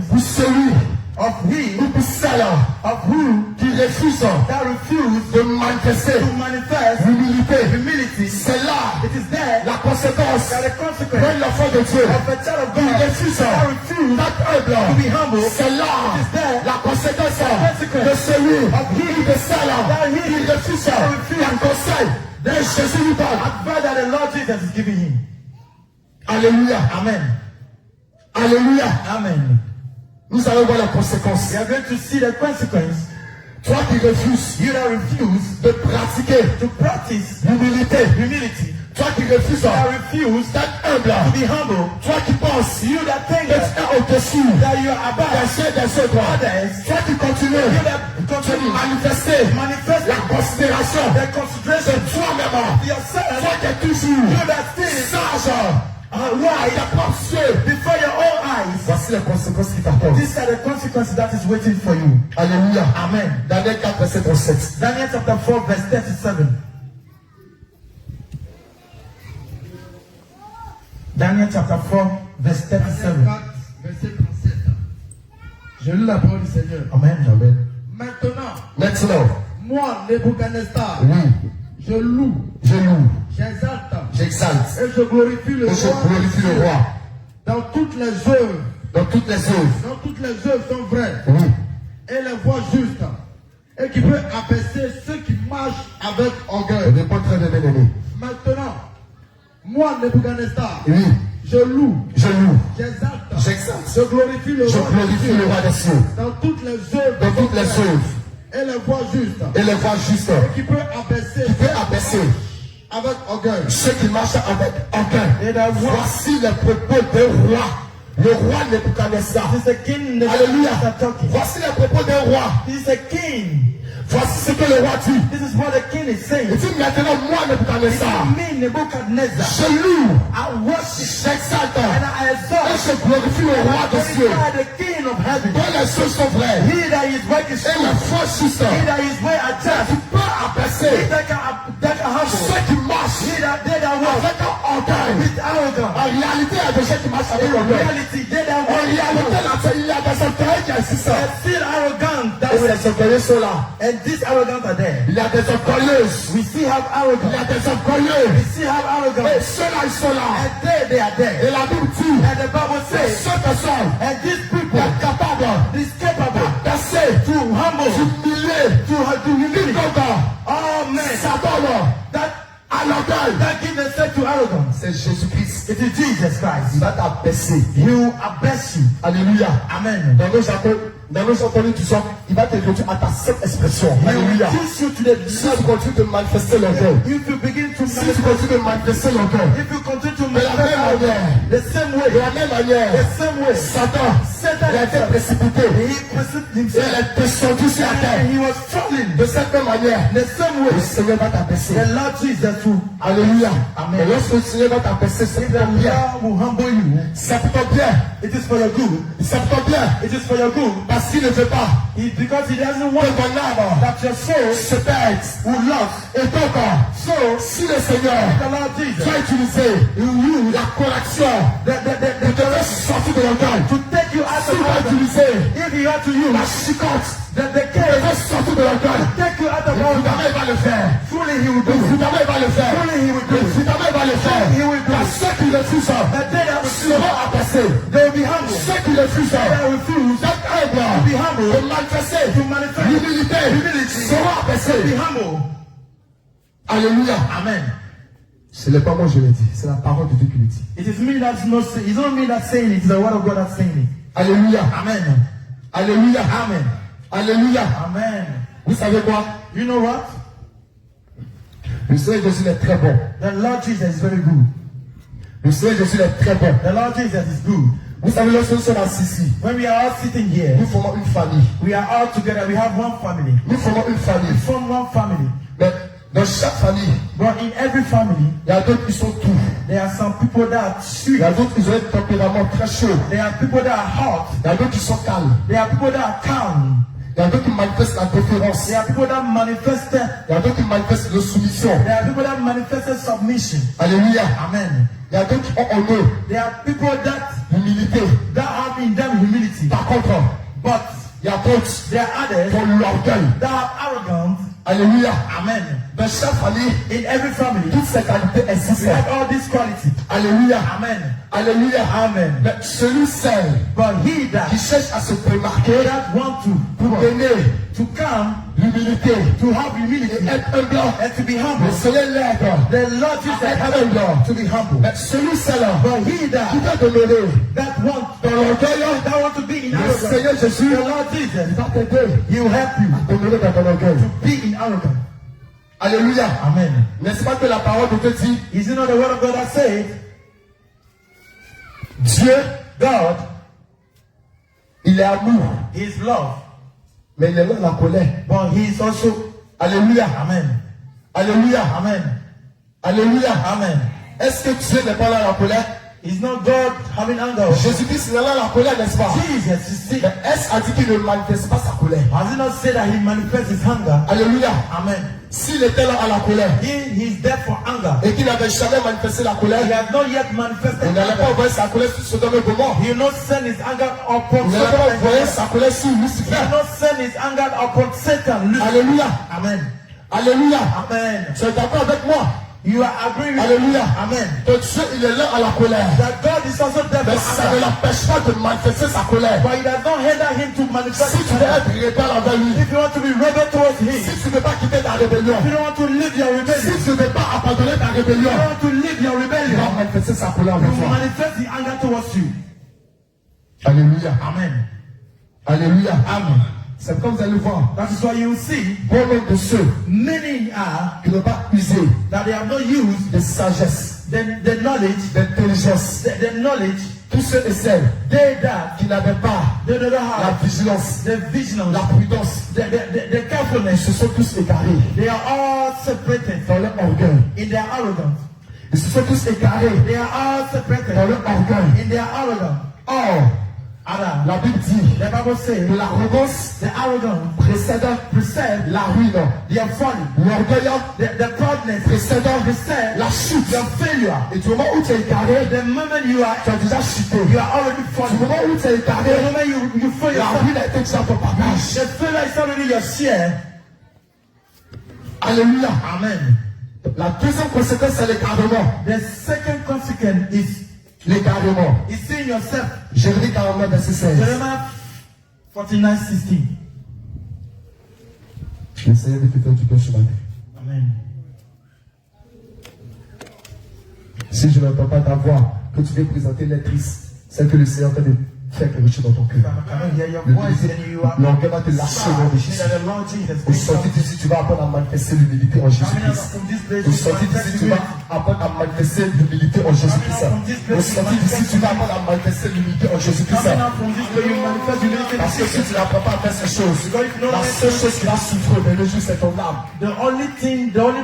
Pour celui of he ou pour celle of who qui refuse that refuse de manifester to manifest l'humilité. humility, C'est là it is there la conséquence. that the Quand consequence l'enfant de Dieu of a child of qui God refuse that refuse d'être humble, to be humble, c'est là it is there la conséquence consequence de celui of he ou de celle that he qui refuse refuse la conseil de Jésus lui donne. advice that the Lord Jesus is giving him. Alléluia. Amen. Alléluia. Amen. Nous allons voir la conséquence. We are going to see the consequence. Toi qui refuses You that refuse de pratiquer to practice l'humilité, humility, toi qui refuses that refuse d'être humble, to be humble, toi qui penses you that think que tu es au-dessus that you are above des uns des autres, others, toi qui continues you that de continue manifester manifest la considération the de consideration toi-même, of yourself, toi qui es toujours you that still sage à right tes propres yeux. before your own eyes. Voici les conséquences qui t'attendent. These are the consequences that is waiting for you. Alléluia. Amen. Daniel 4, verset 37. Daniel chapter 4, verse 37. Daniel chapter 4, verse 37. 4, verset 37. Je lis la parole du Seigneur. Amen. Amen. Maintenant, moi, Nebuchadnezzar, oui, je loue, je loue, j'exalte j'exalte et je glorifie le et je roi. glorifie le roi. Dans toutes les œuvres, Dans toutes les œuvres, sont vraies oui, et les voies justes et qui peut abaisser ceux qui marchent avec on orgueil. n'est pas très bien aimé. Maintenant, moi, Nebuchadnezzar, Oui, je loue, je loue, j'exalte, j'exalte, je glorifie le je roi. glorifie le roi des cieux. Dans toutes les œuvres, Dans toutes les sont vraies œuvres et les voies justes et les voies justes, et qui peut abaisser qui peut abaisser avec orgueil. ceux qui marchent avec aucun. Et la voix. Voici les propos d'un roi. Le roi Nebuchadnezzar. This is a king Alléluia. Nebuchadnezzar talking. Voici les propos d'un roi. This is a king. Voici ce que le roi dit. This is what the king is saying. Il dit maintenant, moi It Nebuchadnezzar, is me, Nebuchadnezzar. je loue, I worship j'exalte and I et exalt je glorifie le roi des cieux. glorify the king of heaven. Dont les choses sont vraies He that is working et true. les fois justes. He that is way at Tu just. peux abaisser He that can humble. ceux qui marchent He that they that walk avec un orgueil. with arrogance. En réalité, il y a des gens qui marchent avec In orgueil. reality, they that En walk with réalité, arrogance. il y a des orgueils qui existent. They're still arrogant. Et ces orgueils sont là. And these arrogant are there. Il y a des orgueilleuses. We still have Il y arrogance. a des orgueilleux. We still have Et arrogance. ceux-là, ils sont là. And they are Et there. la Bible dit, And the Bible says, ceux personnes and these people capables is capable d'asser, to humble, d'humilier, to humiliate quiconque all men s'adonne that à l'orgueil. give themselves to arrogance. C'est Jésus-Christ. It is Jesus Il Christ. va t'abaisser. He will abase you. Alléluia. Amen. Dans nos chapeaux, Dans nos entendu tout ça, il va te réduire à ta seule expression. He will Alléluia. teach you to the Si tu continues de manifester l'orgueil, If you begin to si tu continues de manifester l'orgueil, if you continue to de la même manifest manière, the same way, de la même manière, the same way, Satan, Satan il a été précipité, he precipitated il himself est descendu sur la terre. and he was falling. De cette même manière, The same way, le Seigneur va t'abaisser. the Lord Jesus will, Alléluia. Amen. Et lorsque le Seigneur va t'abaisser, c'est the pour ton bien. Lord will humble you. C'est pour ton bien. It is for your good. C'est pour ton bien. It is for your good. Parce qu'il ne veut pas Because he doesn't que want ton âme that your soul se perde. will lost. Et donc, So, si le Seigneur the Lord Jesus va utiliser la correction the pour te faire sortir de l'orgueil, to take you out s'il of va order, utiliser if you have to la use chicotte the pour te cave, faire sortir de l'orgueil, take you out of order, évidemment il va le faire. fully he will do it. Évidemment il va le faire. Fully he will do it. Évidemment il va le faire. He will do Car it. ceux qui refusent The day that refuse, seront abaissés. they will be humble. Ceux qui refusent They refuse d'être humbles, be humble, de manifester to manifest l'humilité humility, seront be abaissés. humble. Alléluia. Amen. Ce n'est pas moi je l'ai dit, c'est la parole de Dieu qui le dit. It is me that's not saying. It's not me that's saying it. It's the word of God that's saying it. Alléluia. Amen. Alléluia. Amen. Alléluia. Amen. Vous savez quoi? You know what? Le Seigneur Jésus est très bon. The Lord Jesus is very good. Le Seigneur Jésus est très bon. The Lord Jesus is good. Vous savez, lorsque nous sommes assis ici, When we are all sitting here, nous formons une famille. we are all together. We have one family. Nous formons une famille. We form one family. Mais dans chaque famille, But in every family, il y a d'autres qui sont tout. there are some people that are Il sweet. y a d'autres qui ont un tempérament très chaud. There are people that are hot. Il y a d'autres qui sont calmes. There are people that are calm. Il y a d'autres qui manifestent la déférence. There are people that manifest. Il y a d'autres qui manifestent la soumission. There are people that manifest submission. Alléluia. Amen. Il y a d'autres qui ont en eux There are people that l'humilité. have in them humility. Par contre, But il y a d'autres there are others qui ont l'orgueil. that are arrogant. Alléluia. Amen. Dans chaque famille, In every family, toutes ces qualités we existent. have all these qualities. Alléluia. Amen. Alléluia. Amen. Mais celui seul But he that qui cherche à se démarquer want pour donner to come l'humilité to have humility et être humble, and to be le humble, Seigneur l'aide the Lord Jesus à être help him humble. to be humble. Mais celui seul But he qui that va demeurer that want dans l'orgueil, to be in le arrogance, Seigneur Jésus the Lord Jesus, va t'aider he will help you à demeurer dans ton orgueil. to be in arrogance. Alléluia. Amen. N'est-ce pas que la parole de Dieu dit, Is it not the word of God that says, Dieu, God il est amour, is love, mais il est là la colère. but he is also, Alléluia. amen, Alléluia. amen, Alléluia. amen. Est-ce que Dieu n'est pas là la colère? Is not God having anger? Jésus-Christ est là la colère, n'est-ce pas? Jesus is sick. Mais est-ce a dit qu'il ne manifeste pas sa colère? Has he not said that he manifests his anger? Alléluia. Amen. S'il était là à la colère He's there for anger. et qu'il n'avait jamais manifesté la colère, He has not yet manifested il n'allait pas anger. envoyer sa colère sur Sodome et Gomorrhe. He will not send his anger upon Il n'allait pas Satan. envoyer sa colère sur He Lucifer. will not send his anger upon Satan. Alléluia. Amen. Alléluia. Amen. Tu es d'accord avec moi? You are agreeing with Alléluia. Amen. Que Dieu, il est là à la colère. That God is also there Mais for ça ne anger. l'empêche pas de manifester sa colère. But it does not hinder him to manifest Si his tu veux anger. être rebelle envers lui, If you want to be rebel towards him, si tu ne veux pas quitter ta rébellion, if you don't want to live your si rebellion, tu ne veux pas abandonner ta rébellion, if you don't want to live your il va rebellion, manifester sa colère you envers will toi. manifest the anger towards you. Alléluia. Amen. Alléluia. Amen. C'est comme vous allez voir. That is why you see Bon nombre de ceux many are qui n'ont pas usé that they have not used de sagesse, the knowledge, d'intelligence. the knowledge, Tous ceux et celles they that qui n'avaient pas they don't la have vigilance, the vigilance, la prudence, the ils carefulness. se sont tous égarés They are all separated dans leur orgueil. in their arrogance. Ils se sont tous égarés They are all dans separated leur orgueil. in their arrogance. Or, Adam, la Bible dit the Bible says que l'arrogance the arrogance précède precede la ruine. their folly, L'orgueil the proudness précède precede la chute. your failure. Et du moment où tu es égaré, The moment you are tu as déjà chuté. you are already Du falling. moment où tu es égaré, The moment you fail la yourself, ruine a été déjà ton partage. the failure is already your share. Alléluia. Amen. La deuxième conséquence, c'est l'égarement. The second consequence is seeing yourself. Jérémie 49, verset 16. Jeremiah 49:16. Le Seigneur veut te faire du bien ce matin. Amen. Si je n'entends pas ta voix, que tu veux présenter les tristes, celle que le Seigneur est en train de faire quelque chose dans ton cœur. I cannot hear your voice and you are L'orgueil va te lâcher au nom de Jésus. that the Lord Jesus Au sortir d'ici, tu vas apprendre à manifester l'humilité en Jésus-Christ. Au sortir d'ici, tu vas apprendre à manifester l'humilité en Jésus-Christ. Au sortir d'ici, tu vas apprendre à manifester l'humilité en Jésus-Christ. coming out from this way, you manifest humility. Parce que si tu n'apprends pas à faire ces choses, la seule chose qui va souffrir de nos jours, c'est ton âme. The only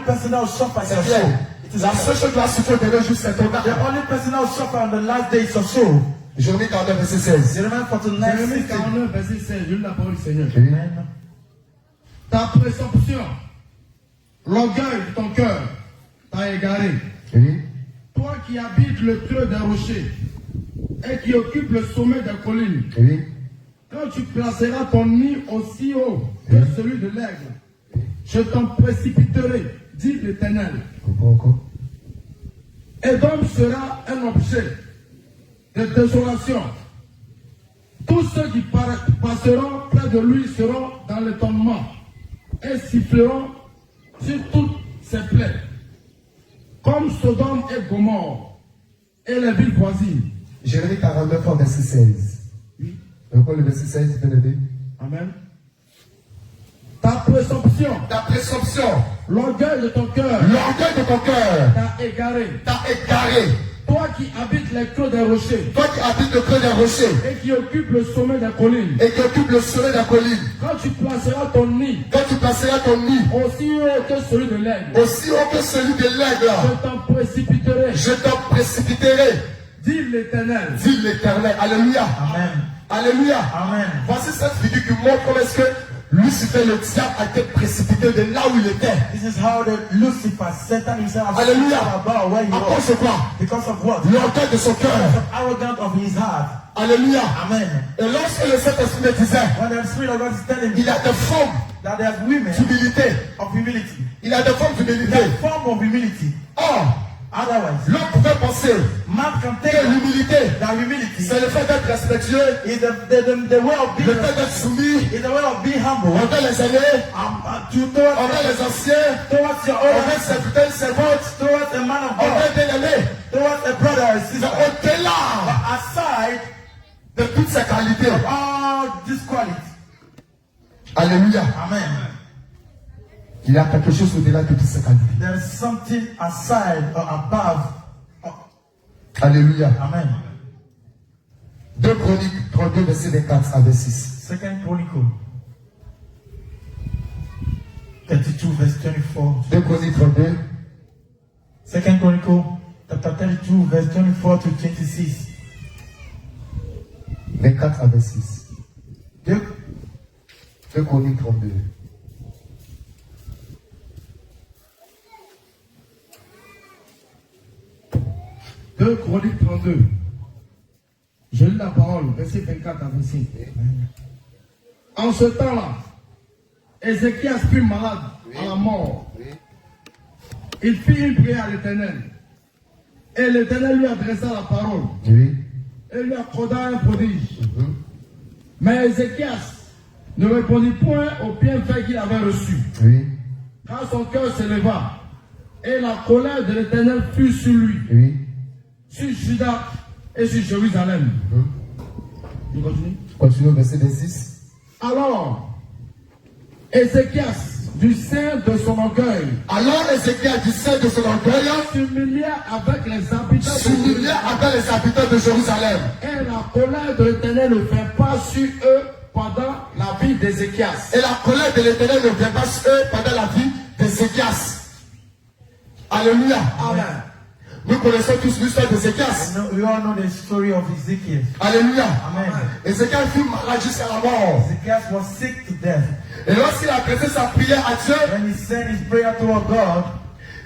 person that will suffer is C'est your clair. soul. It is La seule chose qui va souffrir de nos jours, c'est ton the âme. only person that will suffer on the last day is your soul. Jérémie 49, verset 16. Jeremiah 49, Jérémie 16. 49, verset 16, je lis la parole du Seigneur. Amen. Ta présomption, l'orgueil de ton cœur t'a égaré. Oui. Toi qui habites le creux des rochers et qui occupes le sommet des collines, Oui. quand tu placeras ton nid aussi haut que celui de l'aigle, je t'en précipiterai, dit l'Éternel. Encore. Édom sera un objet de désolation. Tous ceux qui passeront près de lui seront dans l'étonnement et siffleront sur toutes ses plaies, comme Sodome et Gomorrhe et les villes voisines. Jérémie 49, verset 16. Oui. Encore le verset 16, tu peux l'aider. Amen. Ta présomption, Ta présomption, l'orgueil de ton cœur l'orgueil de ton cœur t'a égaré. t'a égaré. Toi qui habites les creux des rochers Toi qui habites le creux des rochers et qui occupes le sommet des collines, et qui occupe le sommet de la colline, quand tu placeras ton nid quand tu placeras ton nid aussi haut que celui de l'aigle, aussi haut que celui de l'aigle, je t'en précipiterai, je t'en précipiterai, dit l'Éternel. dit l'Éternel. Alléluia. Amen. Alléluia. Amen. Voici cette figure qui montre comment est-ce que Lucifer, le diable, a été précipité de là où il était. This is how the Lucifer, Satan himself, has Alléluia. about where he À was. cause de quoi? Because of what? L'orgueil de son cœur. The arrogance of his heart. Alléluia. Amen. Et lorsque le Saint-Esprit me disait, When the Spirit of God is telling il me a des formes that there's women d'humilité. of humility, Il a des formes d'humilité. there's form of humility. Or, Otherwise, l'homme pouvait penser man can que take l'humilité, that humility c'est le fait d'être respectueux, is the way of being le fait d'être soumis is the way of being humble envers les aînés, towards envers les anciens, towards your envers own, serviteurs, servantes, towards a man of God, envers bien-aimés. towards a brother or a C'est sister. au-delà Aside de toutes ces qualités. all these qualities. Alléluia. Amen. Il y a quelque chose au-delà de toutes ces qualités. There is something aside or above. Alléluia. Amen. 2 Chroniques 32, verset 24 à 26. Second Chronicle 32 verse 24. 2 Chroniques 32, Second Chronicle chapter 32 verse 24 to 26. 24 à 26. Deux 2 Chroniques 32. Deux Chroniques 32. Je lis la parole, verset 24 à 26. En ce temps-là, Ézéchias fut malade à la mort. Il fit une prière à l'Éternel. Et l'Éternel lui adressa la parole Oui. et lui accorda un prodige. Mais Ézéchias ne répondit point au bienfait qu'il avait reçu, Oui. car son cœur s'éleva. Et la colère de l'Éternel fut sur lui, Oui. sur Juda et sur Jérusalem. Il continue. Continue au verset 26. Alors, Ézéchias, du sein de son orgueil, Alors Ézéchias du sein de son orgueil s'humilia avec les habitants de s'humilia avec les habitants de Jérusalem. Et la colère de l'Éternel ne vint pas sur eux pendant la vie d'Ézéchias. Et la colère de l'Éternel ne vient pas sur eux pendant la vie d'Ézéchias. Alléluia. Amen. Nous connaissons tous l'histoire d'Ézéchias. We all know the story of Ezekiel. Alléluia. Amen. Ézéchias fut malade jusqu'à la mort. Ezekiel was sick to death. Et lorsqu'il a adressé sa prière à Dieu, When he sent his prayer toward God,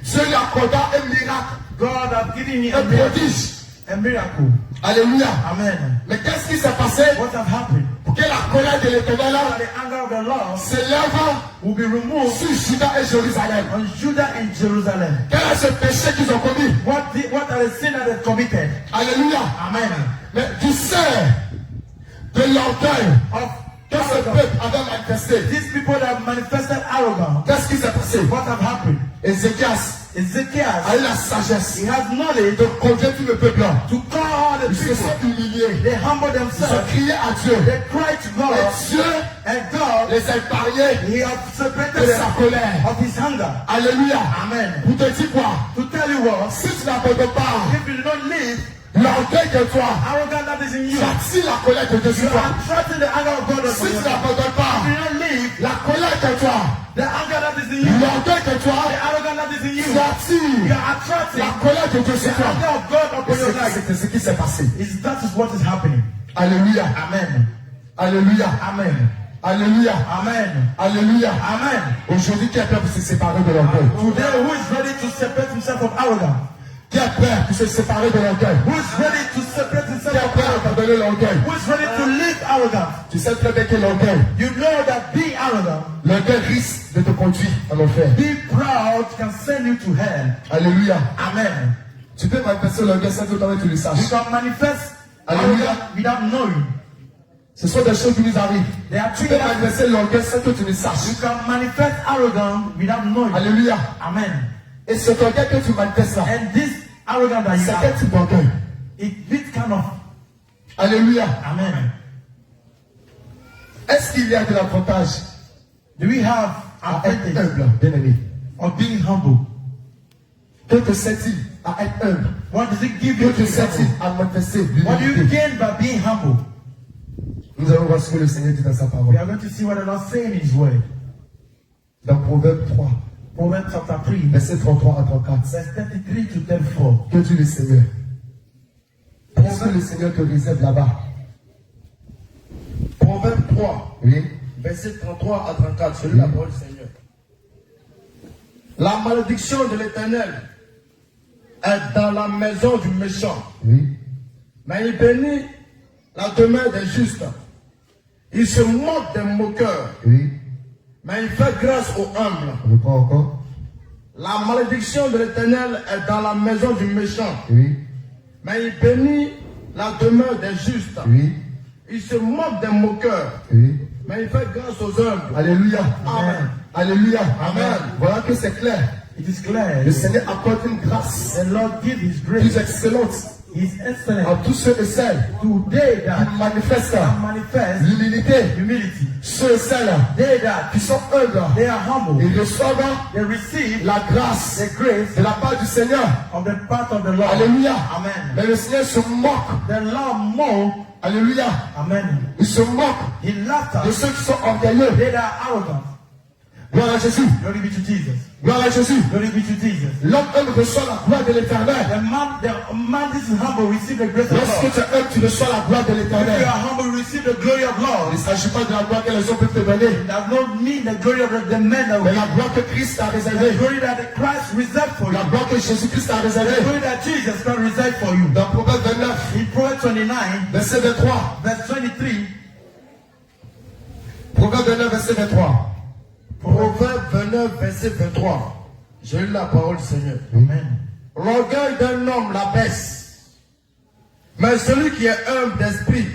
Dieu lui accorda un miracle, God had given him un prodige. a miracle. Alléluia. Amen. Mais qu'est-ce qui s'est passé What have happened? pour que la colère de l'Éternel That the anger of the Lord s'élève will be removed sur Juda et Jérusalem? on Judah and Jerusalem. Quel est ce péché qu'ils ont commis? What are the sins that they committed? Alléluia. Amen. Mais du sein de l'orgueil Of que ce arrogance. peuple avait manifesté, These people that manifested arrogance. qu'est-ce qui s'est passé? What have happened? Ézéchias Ezekiel a eu la sagesse he has knowledge de conduire tout le peuple to call are the Ils se people. sont humiliés. They humble Ils ont themselves. crié à Dieu. They cry to God. Et Dieu And God, les a épargnés He has de separated sa them colère. of His hunger. Alléluia. Amen. Pour te dire quoi? To tell you what, Si tu n'abandonnes pas if you do not live, l'orgueil de toi, arrogant that is in you, tu attires la colère de Dieu you sur toi. are attracting the anger of God Si upon tu you. n'abandonnes pas If you do not live, la colère de toi, the anger that is in you, l'orgueil de toi, the arrogant that is in you, tu attires you are attracting la colère de Dieu the sur toi. anger of God Et upon your life. c'est ce qui s'est passé. That is what is happening. Alléluia. Amen. Alléluia. Amen. Alléluia. Amen. Alléluia. Amen. Aujourd'hui, qui a peur pour se séparer de l'orgueil? Today, who is ready to separate himself from arrogance? Qui a peur pour se séparer de l'orgueil? Who is ready to separate himself Qui a from peur arrogance? d'abandonner l'orgueil? Who is ready to leave arrogance? Tu sais très bien que l'orgueil, You know that being arrogant, l'orgueil risque de te conduire en enfer. being proud can send you to hell. Alléluia. Amen. Tu peux manifester l'orgueil sans que toi-même tu le You saches. can manifest Hallelujah. arrogance without knowing. Ce sont des choses qui nous arrivent. There are Tu things peux that manifester l'orgueil sans que tu le you saches. can manifest arrogance without knowing. Alléluia. Amen. Et cet orgueil que tu manifestes là, And this arrogance that you c'est quel have, type d'orgueil? this kind of Alléluia. amen. Est-ce qu'il y a de l'avantage Do we have à être advantage humble, bien aimé? of being humble? Que te sert-il à être humble? What does it give Que you to te be sert-il humble? à manifester What do you l'humilité? gain by being humble? Nous allons voir ce que le Seigneur dit dans sa We parole. are going to see what the Lord saying in His word. Dans Proverbe 3, Proverbs chapter 3, versets 33 à 34. verse 33 to 34. Que dit le Seigneur? Qu'est-ce que le Seigneur te réserve là-bas? Proverbe 3, Oui. verset 33 à 34, selon la parole du Seigneur. La malédiction de l'Éternel est dans la maison du méchant, Oui. mais il bénit la demeure des justes. Il se moque des moqueurs, Oui. mais il fait grâce aux humbles. On reprend encore. La malédiction de l'Éternel est dans la maison du méchant, Oui. mais il bénit la demeure des justes. Oui. Il se moque des moqueurs, Oui. mais il fait grâce aux humbles. Alléluia. Amen. Alléluia. Amen. Voilà que c'est clair. It is clear. Le Seigneur accorde une grâce The Lord give His plus grace. excellente His à excellent. tous ceux et celles Today that qui manifestent can manifest l'humilité. humility. Ceux et celles They that qui sont humbles they are humble. et reçoivent They receive la grâce the grace de la part du Seigneur. of the part of the Lord. Alléluia. Amen. Mais le Seigneur se moque. The Lord more. Alléluia. Amen. Il se moque He laughed de at ceux qui sont orgueilleux. they that are arrogant. Gloire à Jésus. Glory be to Jesus. Gloire à Jésus. Glory be to Jesus. L'homme humble reçoit la gloire de l'éternel. The man this is humble receive the grace of Lorsque God. tu es humble, tu reçois la gloire de If you l'éternel. are humble, receive the glory of Il Lord. ne s'agit pas de la gloire que les hommes peuvent te donner, It does not mean the glory of the men that mais we la gloire que Christ a the réservée. glory that the Christ reserved for you. La gloire que Jésus-Christ a The réservée. glory that Jesus Christ reserved for you. Dans Proverbe 29, In Proverbs 29, verset 23. verse 23, Proverbe 29, verset 23. Proverbe 29, verset 23. J'ai lu la parole du Seigneur. Amen. L'orgueil d'un homme la baisse, mais celui qui est humble d'esprit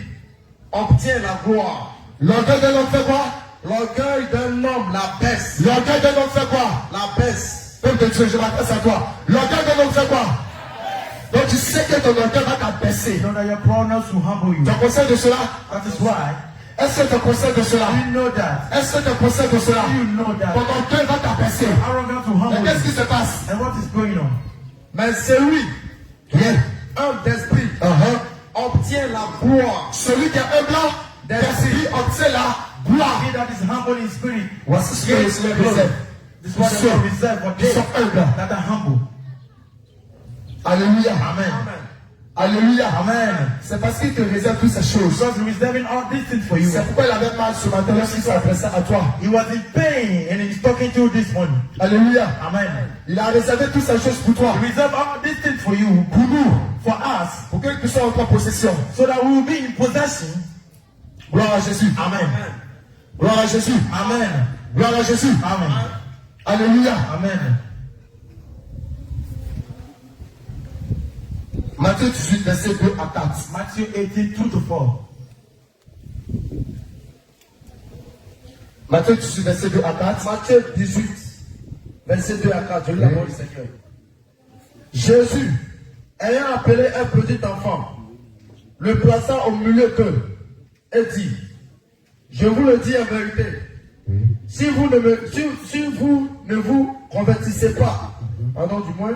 obtient la gloire. L'orgueil d'un homme fait quoi? L'orgueil d'un homme la baisse, L'orgueil d'un homme fait quoi? la baisse. Peuple de Dieu, je m'adresse à toi. L'orgueil d'un homme fait quoi? Donc tu sais que ton orgueil va t'abaisser. You know that your pronoun to humble you. Tu es conscient de cela? That is why Est-ce que tu es conscient de cela? you know that. Est-ce que tu es conscient de cela? You know that. Ton orgueil va t'abaisser. Arrogant to Mais humble qu'est-ce qui you. se passe? And what is going on? Mais celui Bien. humble d'esprit obtient la gloire. Celui qui est humble d'esprit obtient la gloire. He that is humble in spirit. Voici ce que le Seigneur réserve. This is what the Lord reserved for Ils they sont humbles. that are humble. Alléluia. Amen. Alléluia. Amen. C'est parce qu'il te réserve toutes ces choses. Because He's reserving all these things for you. C'est pourquoi il avait mal ce matin lorsqu'il s'adressait à toi. He was in pain and He's talking to you this morning. Alléluia. Amen. Il a réservé toutes ces choses pour toi. He reserved all these things for you, Pour nous. for us, Pour que nous soyons en ta possession. so that we will be in possession. Gloire à Jésus. Amen. Gloire à Jésus. Amen. Gloire à Jésus. Amen. Alléluia. Amen. Matthieu 18, verset 2 à 4. Matthew 18, 2 to 4. Matthieu 18, verset 2 à 4. Matthieu 18, verset 2 à 4. Je lis la parole du Seigneur. Jésus, ayant appelé un petit enfant, le plaça au milieu d'eux et dit, je vous le dis en vérité, si vous ne vous convertissez pas, pardon du moins,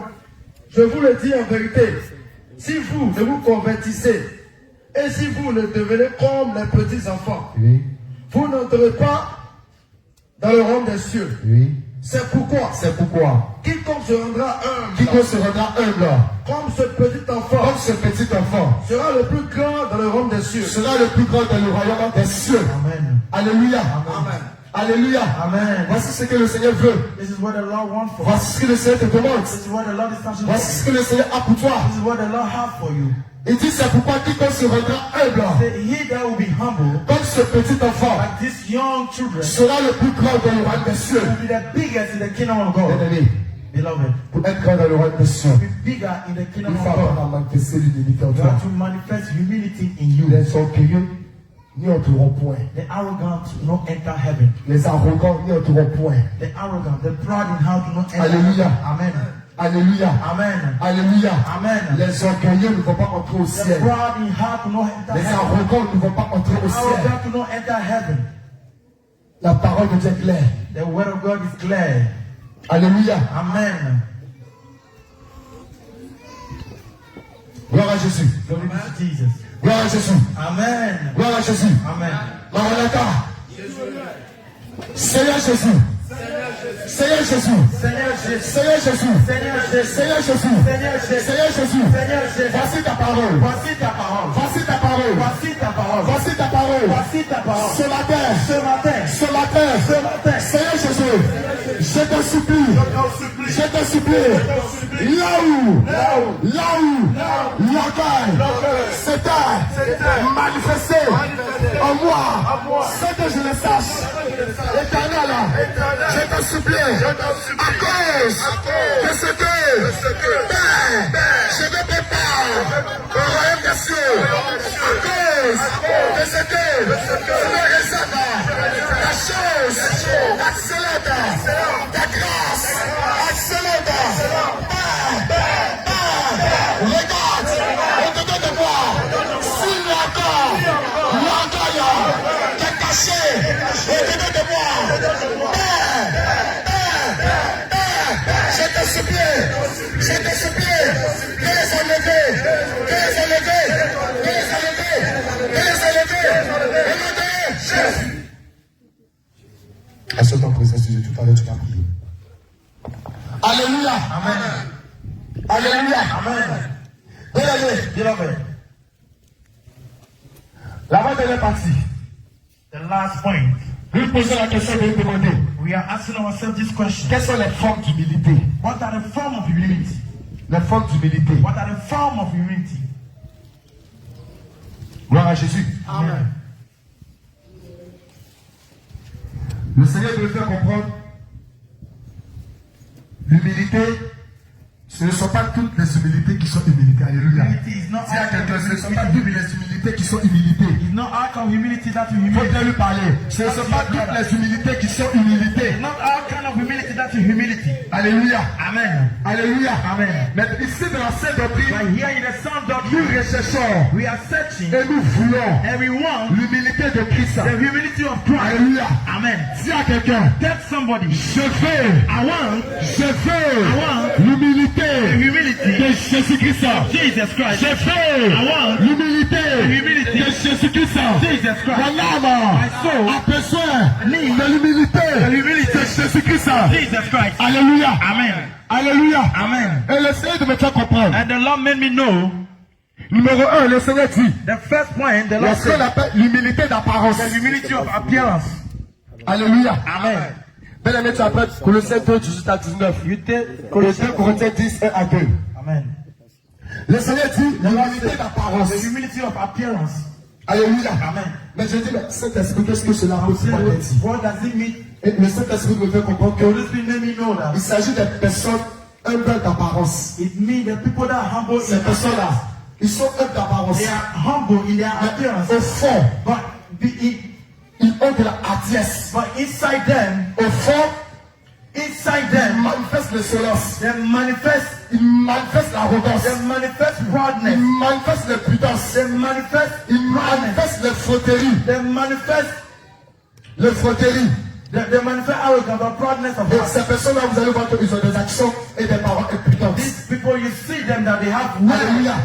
je vous le dis en vérité, si vous ne vous convertissez et si vous ne devenez comme les petits enfants, vous n'entrerez pas dans le royaume des cieux. C'est pourquoi quiconque se rendra humble comme ce petit enfant sera le plus grand dans le royaume des cieux. Amen. Alléluia. Amen. Alléluia. Amen. Voici ce que le Seigneur veut. This is what the Lord wants for us. Voici ce que le Seigneur te demande. This is what the Lord is touching for Voici you. ce que le Seigneur a pour toi. This is what the Lord has for you. Il dit c'est pourquoi quiconque se rendra humble Say, he that will be humble, comme ce petit enfant like these young children, sera le plus grand dans le royaume des cieux. will be the biggest in the kingdom of God. Bien-aimé, Beloved, pour être grand dans le royaume des cieux, be bigger in the il kingdom faut of avoir God. à manifester l'humilité en You toi. have to manifest humility in you. Les orgueilleux n'y entreront point. The arrogant do not enter heaven. Les arrogants n'y entreront point. The arrogant, the proud in heart do not enter Alléluia. heaven. Amen. Alléluia. Amen. Alléluia. Amen. Les orgueilleux ne vont pas entrer au The ciel. proud in heart do not enter Les heaven. arrogants ne vont pas entrer au The ciel. arrogant do not enter heaven. La parole de Dieu est claire. The word of God is clear. Alléluia. Amen. Gloire à Jésus. Glory be to Jesus. Gloire à Jésus. Amen. Gloire à Jésus. Amen. Maranatha. Seigneur Jésus. Seigneur Jésus. Seigneur Jésus. Seigneur Jésus. Seigneur Jésus. Seigneur Jésus. Seigneur Jésus. Seigneur Jésus. Seigneur Jésus. Voici ta parole. Voici ta parole. Voici ta parole. Voici ta parole. Voici ta parole. Voici ta parole. Ce matin. Ce matin. Ce matin. Ce matin. Seigneur Jésus. Je te supplie. Je te supplie. Là où l'orgueil s'était manifesté en moi, c'est que je le sache. Éternel, je te supplie, à cause de ce que je me prépare au royaume des cieux, à cause de ce que je me réserve la chose excellente, ta grâce excellente. Regarde, au-dedans de moi, s'il y a encore l'orgueil qui est caché au-dedans de moi, je te supplie, de les enlever, Jésus. À ce temps présent, si tout à l'heure tu vas prier. Alléluia. Amen. Alléluia. Amen. Bien-aimé, Beloved, l'avant-dernière partie, the last point. nous posons la question de nous demander We are asking ourselves this question. quelles sont les formes d'humilité. What are the forms of humility? Les formes d'humilité. What are the forms of humility? Gloire à Jésus. Amen. Le Seigneur veut faire comprendre l'humilité. Ce ne sont pas toutes les humilités qui sont humilités. Alléluia. Humility is not Dis à all quelqu'un, ce ne sont pas toutes les humilités qui sont humilités. It's not all kind of humility that you Il faut humility. bien lui parler. Ce ne sont pas toutes les humilités qui sont humilités. It's not all kind of humility that you humility. Alléluia. Amen. Alléluia. Amen. Mais ici dans la Sainte Doctrine, But here in the sound nous doctrine, recherchons we are searching et nous voulons and we want l'humilité de Christ. the humility of Christ. Alléluia. Amen. Dis à quelqu'un, Tell somebody, je veux want l'humilité the humility de Jésus-Christ. Jesus Christ. Je veux I want l'humilité humility de Jésus-Christ. Jesus Christ. Mon âme My soul a besoin de l'humilité de Jésus-Christ. Jesus Christ. Alléluia. Amen. Alléluia. Amen. Et le Seigneur de me faire comprendre. And the Lord made me know Numéro 1, le Seigneur dit, the first point, the il y a Lord ce qu'on said, appelle l'humilité d'apparence. the humility of appearance. Alléluia. Amen. Bien-aimé, tu appelles Colossiens 2, 18 à 19. You take Et 2 Corinthiens 10, 1 à 2. Amen. Le Seigneur dit l'humilité d'apparence. The humility of appearance. Alléluia. Amen. Mais je dis, mais Saint-Esprit, qu'est-ce que cela veut dire? What does it mean? Et le Saint-Esprit me fait comprendre The Holy qu'il Spirit made me know that s'agit des personnes humbles d'apparence. it means the people that are humble Ces in personnes-là, ils sont humbles d'apparence. they are humble in their appearance, Au fond, but ils ont de la hardiesse. but inside them, Au fond, inside ils them, manifestent le silence. they manifest il manifeste l'arrogance, They manifest il proudness. manifeste l'impudence, They manifest il manifeste les frotteries, They manifest les frotteries. they manifest arrogance or proudness of Et heart. ces personnes-là, vous allez voir qu'ils ont des actions et des paroles impudantes. These people, you see them that they have words. Alléluia.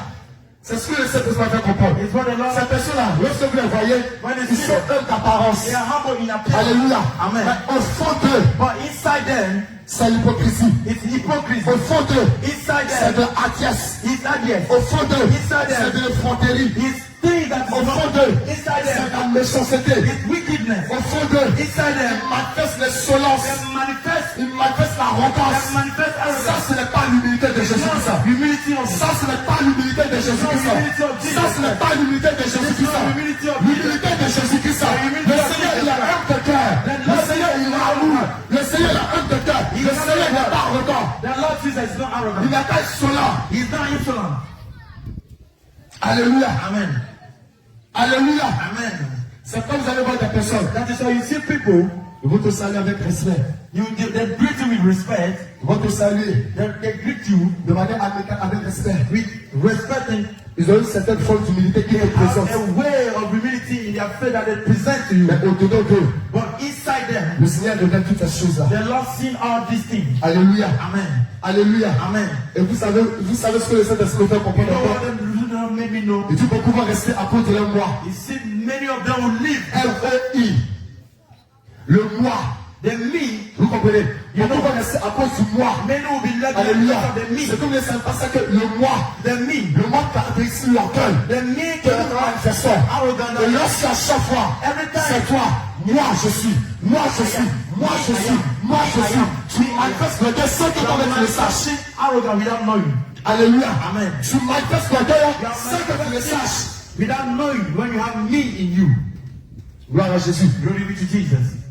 C'est ce que le Saint-Esprit fait comprendre. It's what the Lord. Ces personnes-là, lorsque vous les voyez, ils sont humbles d'apparence. They are humble in appearance. Alléluia. Amen. Mais au fond d'eux, But inside them, c'est l'hypocrisie. it's hypocrisy. Au fond d'eux, Inside c'est them, de hardiesse. it's yes. Au fond d'eux, Inside them. c'est de l'effronterie. It's things that Au is fond not d'eux, inside c'est them. de la méchanceté. It's wickedness. Au fond d'eux, Inside them, ils manifestent l'insolence. they manifest. Ils manifestent l'arrogance. They manifest Ça, arrogance. ce n'est pas l'humilité de Jésus-Christ. Not humility of Ça, ce n'est pas l'humilité de Jésus-Christ. Ça, ce n'est pas l'humilité de Jésus-Christ. L'humilité de Jésus-Christ. Le Seigneur, il a un de cœur. Le Seigneur, il a amour. Le Seigneur, il a un de cœur. Le Seigneur, il n'est pas arrogant. The Lord Jesus is not Il arrogant. n'est pas insolent. He's not insolent. Alléluia. Amen. Alléluia. Amen. C'est quand vous allez voir des personnes. That is why you see people, Ils vont te saluer avec respect. they greet you with respect. Ils vont te saluer They greet you de manière amicale avec respect. with respect and Ils ont une certaine forme d'humilité qui est have présente. a way of humility in their faith that they present to you. Mais au-dedans d'eux, But inside them, le Seigneur donne toutes ces choses-là. the Lord seen all these things. Alléluia. Amen. Alléluia. Amen. Et vous savez ce que le Saint-Esprit fait You comprendre know encore. what them made me know? Et tu beaucoup vont rester à cause de leur moi. You see, many of them will live. L-E-I. Le moi. The me, Vous comprenez? Beaucoup vont rester à cause du moi. many will be led Alléluia. because of the me. C'est comme les saints parce que le moi. The me. Le moi caractérise l'orgueil. The me Que nous manifestons. arrogant. Et lorsqu'à chaque fois, Every time. c'est toi, moi je suis, moi je suis, moi je suis, moi je suis. Tu manifestes le Dieu sans que toi-même tu le saches. Arrogant without knowing. Alléluia. Amen. Tu manifestes le Dieu sans que tu le saches. Without knowing when you have me in you. Gloire à Jésus. Glory be to Jesus.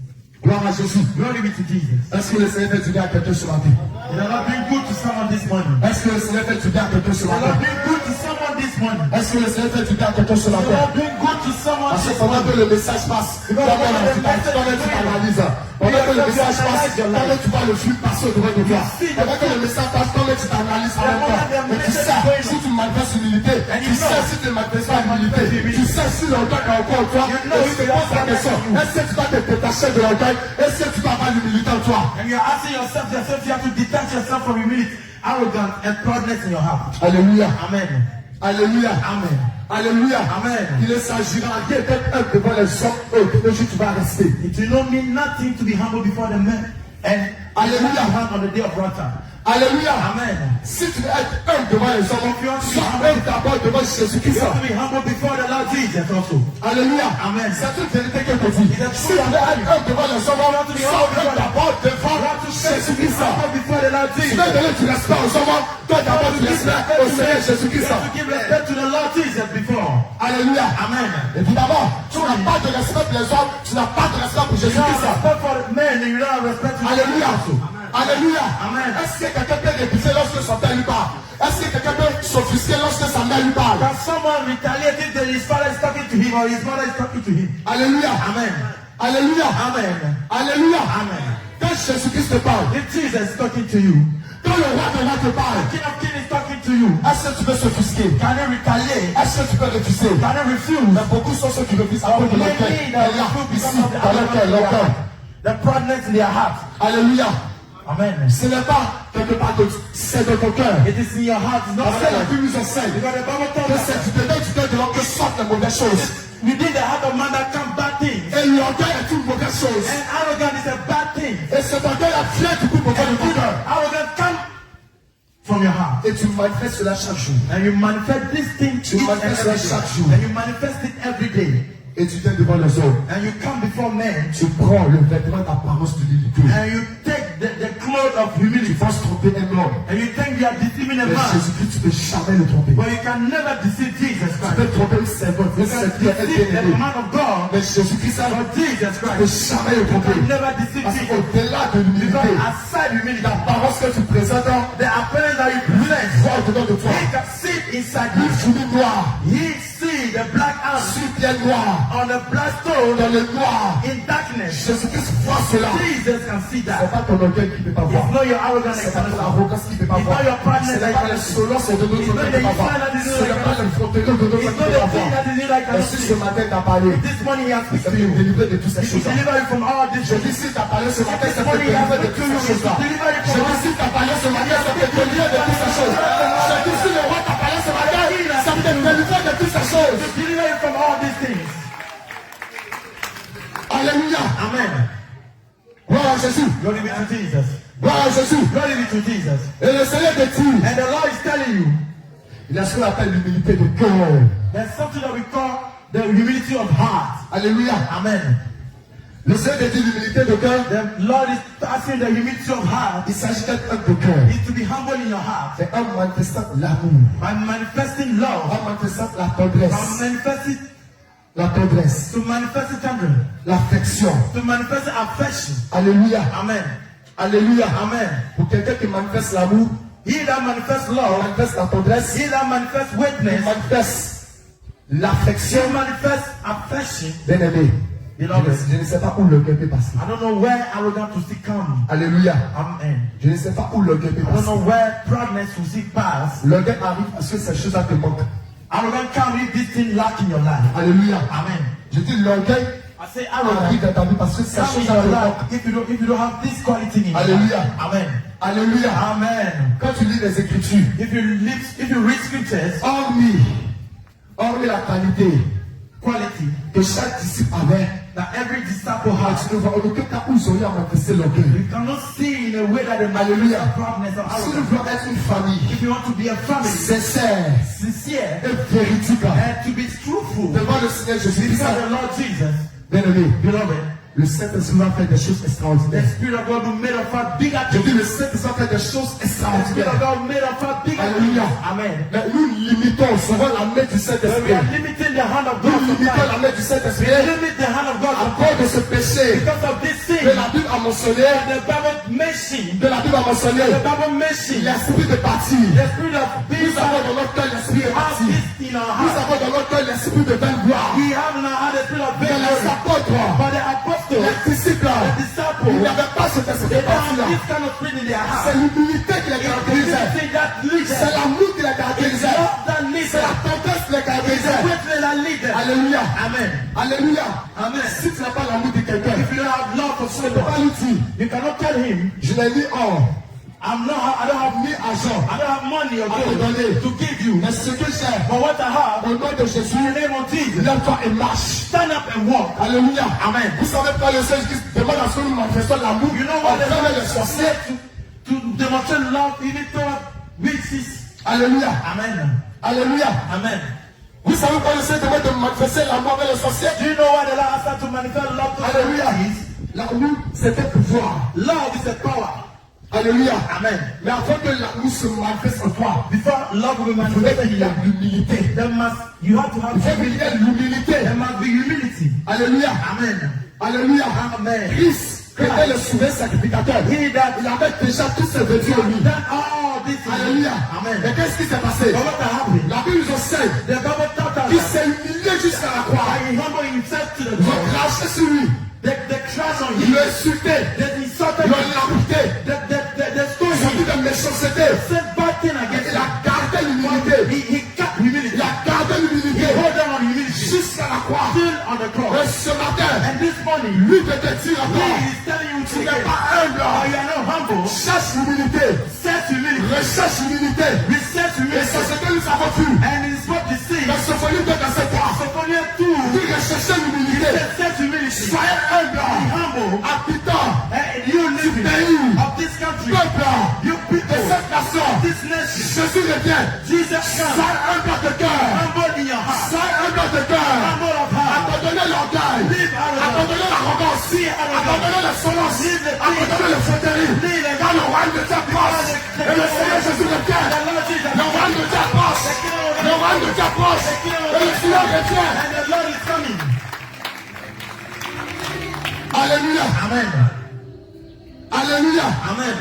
Gloire à Jésus. Glory be to Jesus. Est-ce que le Seigneur fait du bien à quelqu'un ce matin? It has not been good to someone this morning. Est-ce que le Seigneur fait du bien à quelqu'un ce It has matin? not been good to someone this morning. Est-ce que le Seigneur fait du bien à quelqu'un ce It has matin? not been good to someone Parce que this pendant que morning. le message passe, toi-même tu t'analyses. Pendant que le message passe, toi-même tu vois le flux passer au devant de toi. Pendant que le message passe, toi-même tu t'analyses en même temps. Et tu sais si tu manifestes humilité, tu sais si tu ne manifestes pas humilité, tu sais si l'orgueil est encore en toi. Et tu te poses la question, est-ce que tu dois te détacher de l'orgueil? Est-ce que tu dois avoir l'humilité en toi? And you're asking yourself, you have to detach yourself from humility, arrogance, and proudness in your heart. Alléluia. Amen. Alléluia. Amen. Alléluia. Amen. Il ne s'agira rien d'être humble devant les hommes. Le jour tu vas rester. It will not mean nothing to be humble before the men and Hallelujah. hand on the day of wrath. Alléluia. Amen. Si tu veux être humble devant les hommes, sois humble d'abord devant Jésus-Christ. You have to be humble before the Lord Jesus also. Alléluia. Amen. C'est une vérité que je dis. Si tu veux être humble devant les hommes, sois humble d'abord devant Jésus-Christ. Humble before the Lord Tu Jesus. veux donner du respect aux hommes, toi d'abord tu respectes au Seigneur You Jésus-Christ. have to give respect to the Lord Jesus before. Alléluia. Amen. Et tout d'abord, tu n'as pas de respect pour les hommes, tu n'as pas de respect pour You don't have Jésus-Christ. respect for the men and you don't have respect to Alléluia. Alléluia. Amen. Est-ce que quelqu'un peut réviser lorsque son père lui parle? Est-ce que quelqu'un peut s'offusquer lorsque sa mère lui parle? Can someone retaliate if his father is talking to him or his mother is talking to him? Alléluia. Amen. Alléluia. Amen. Alléluia. Amen. Quand Jésus-Christ te parle, If Jesus is talking to you, quand le roi de roi te parle, King of Kings is talking to you, est-ce que tu peux s'offusquer? can you retaliate? Est-ce que tu peux refuser? Can you refuse? Mais beaucoup sont ceux qui refusent à cause de leur cœur. Many Et that là, refuse ici, because of the dans leur cœur, leur cœur. the proudness in their heart. Alléluia. Amen. Ce n'est pas quelque part d'autre, c'est dans ton cœur. It is in your heart. It's not Parce que la said. Bible nous enseigne Because the Bible que tells us c'est du dedans du cœur de l'homme que sortent les mauvaises choses. within the heart of man that come bad things. Et l'orgueil est une mauvaise chose. And arrogance is a bad thing. Et cet orgueil a vient du coup pour toi de ton cœur. Arrogance comes from your heart. Et tu manifestes cela chaque jour. And you manifest this thing Tu each and manifestes every cela chaque day. jour. And you manifest it every day. Et tu viens devant les hommes. And you come before men. Tu prends le vêtement d'apparence de l'humilité. And you take the cloth of Tu humility. penses tromper un homme. And you think you are deceiving a Mais man. Jésus-Christ, tu ne peux jamais le tromper. But you can never deceive Jesus Tu Christ. peux tromper une servante, You une can serviteur, un deceive the bien-aimé. man of God. Mais Jésus-Christ, ça, But Jesus tu ne peux Christ. jamais le You tromper. can never deceive Parce Jesus. qu'au-delà de l'humilité, Because aside humility, l'apparence que tu présentes, the appearance that you present, voit au-dedans de toi. he can see it inside Une you. fourmi noire, He see the black ant sur pierre noire, on the black stone dans le noir. in darkness. Jésus-Christ voit cela. Jesus can see C'est that. pas ton orgueil qui ne peut pas voir. It's not your arrogance C'est that pas ton cannot see. arrogance qui ne peut pas It's voir. not your proudness Ce that n'est pas cannot see. l'insolence de d'autres qui ne peut pas voir. Ce n'est pas l'infronterie de d'autres qui It's ne not peut pas the thing voir. that is in that Et cannot si see. ce matin t'as parlé, This morning he has c'est fixed de you. me délivrer de toutes ces He will choses-là. deliver you from all this. Je dis si t'as parlé ce matin, ça peut te This morning he has délivrer de fixed toutes you. ces choses-là. Je dis si t'as parlé ce matin, ça peut te délivrer de toutes ces choses. Je dis si le roi t'a parlé ce matin, ça peut te délivrer de toutes ces choses. To deliver you from all these things. Alléluia. Amen. Gloire à Jésus. Glory be to Jesus. Gloire à Jésus. Glory be to Jesus. Et le Seigneur te dit, And the Lord is telling you, il y a ce qu'on appelle l'humilité de cœur. there's something that we call the humility of heart. Alléluia. Amen. Le Seigneur te dit l'humilité de cœur. The Lord is asking the humility of heart Il s'agit d'être humble de cœur. is to be humble in your heart. C'est un manifestant l'amour. By manifesting love, Un manifestant la by tendresse. manifesting La tendresse. to manifest tenderness, L'affection. to manifest affection. Alléluia. Amen. Alléluia. Amen. Pour quelqu'un qui manifeste l'amour, He that manifests qui love, manifeste la tendresse, he that manifests qui witness, manifeste he l'affection, manifests affection. bien aimé. Beloved, Je ne sais pas où l'orgueil peut passer. I don't know where arrogance will still come. Alléluia. Amen. Je ne sais pas où l'orgueil peut I don't passer. know where proudness will still pass. L'orgueil arrive parce que ces choses-là te manquent. Arrogance come if this thing lack in your life. Alléluia. Amen. Je dis l'orgueil I say arrogance arrive dans ta vie parce que ces come in choses-là your te life manquent. if you don't have this quality in your Hallelujah. life. Amen. Alléluia. Amen. Quand tu lis les Écritures, If you read scriptures, hormis la qualité quality que chaque disciple avait, that every disciple has, tu ne vois en aucun cas où ils auraient à manifester l'orgueil. you cannot see in a way that they Hallelujah. manifest proudness or Si nous arrogance. voulons être une famille If you want to be a family, sincère sincere, et véridique and to be truthful devant le Seigneur Jésus-Christ, before the Lord Jesus, bien aimé, beloved, le Saint-Esprit va faire des choses the extraordinaires. Spirit of God will make us far bigger Je things. dis, le Saint-Esprit va faire des choses The Spirit of extraordinaires. God made us far bigger things. Hallelujah. Amen. Mais nous limitons souvent la main du When we Saint-Esprit. are limiting the hand of God, Nous limitons la sometimes, main du Saint-Esprit we limit the hand of God à cause de ce péché because of this sin. que la Bible a mentionné. The Bible mentioned, De la Bible a mentionné the Bible mentioned, l'esprit de partir. the Spirit of Nous peace avons dans notre cœur l'esprit de has partir. this in our Nous heart. avons dans notre cœur l'esprit de vaine gloire. We have now had the Spirit of Mais les victory. apôtres, But the apostles, les disciples, the ils disciples, n'avaient pas cet esprit they de don't have partir-là. this kind of spirit in their C'est heart. l'humilité qui les It's caractérisait. the that leads C'est them. l'amour qui les It's caractérisait. love that leads C'est la them. tendresse qui les It's the caractérisait. witness that leads them. Alléluia. Amen. Alléluia. Amen. Si tu n'as pas l'amour de quelqu'un, If you don't have love for tu ne peux pas someone, lui dire, you cannot tell him, je n'ai ni or, I don't have ni argent I don't have money or à te gold donner. to give you. Mais ce que j'ai, But what I have, au nom de Jésus, in the name of Jesus, lève-toi et marche. stand up and walk. Alléluia. Amen. Vous savez pas le Seigneur qui demande à ce que nous manifestons l'amour. You know On what the ferme Lord les sorciers. said to demonstrate love even toward witches. Alléluia. Amen. Alléluia. Amen. Vous savez pas le Seigneur demande de manifester l'amour avec les sorciers. Do you know why the Lord asked us to manifest love to Alléluia. witches? L'amour, c'est un pouvoir. Love is a power. Alléluia. Amen. Mais avant que l'amour se manifeste en toi, Before love will be il faudrait manifested qu'il in y ait you, l'humilité. you have to have Il faut qu'il y ait l'humilité. there must be humility. Alléluia. Amen. Alléluia. Amen. Christ, qui était le souverain sacrificateur, He that il avait déjà tout ce vécu en lui. done all this. Alléluia. Amen. Mais qu'est-ce qui s'est passé? But what happened? La Bible nous enseigne The Bible taught qu'il us s'est humilié jusqu'à la croix. that he humbled himself to the Ils ont cross. craché sur lui. They crashed on Ils him. l'ont insulté. They insulted Ils l'ont him. lapidé. They stole Ils ont dit him. de méchanceté. Said bad thing against Il him. a gardé l'humilité. He kept humility. Il a gardé He l'humilité hold on humility. jusqu'à la croix. Still on the Et cross. ce matin, And this morning, lui peut te dire he encore, is telling you tu today, n'es pas oh, humble. you are not humble. Cherche l'humilité. Set humility. Recherche l'humilité. Reset Et humility. c'est ce que nous avons vu. And it's what you see. Dans Sophonie 2, verset 3. Sophoniah 2. Dit rechercher l'humilité. Set humility. Soyez humble. Humble. Habitant And you live pays, of this country. peuple You de people. cette nation. This nation. Jésus revient. Jesus comes. Soyez humble de cœur. Humble in your heart. Soyez humble de cœur. Humble of heart. Abandonnez l'orgueil. Live arrogant. Abandonnez l'arrogance. Abandonnez l'insolence. Abandonnez le fauterie. Car le royaume de Dieu approche. Et le Seigneur Jésus revient. Le royaume de Dieu approche. Le royaume de Dieu approche. Et le Seigneur revient. And the Lord is coming. Alléluia. Amen. Alléluia. Amen.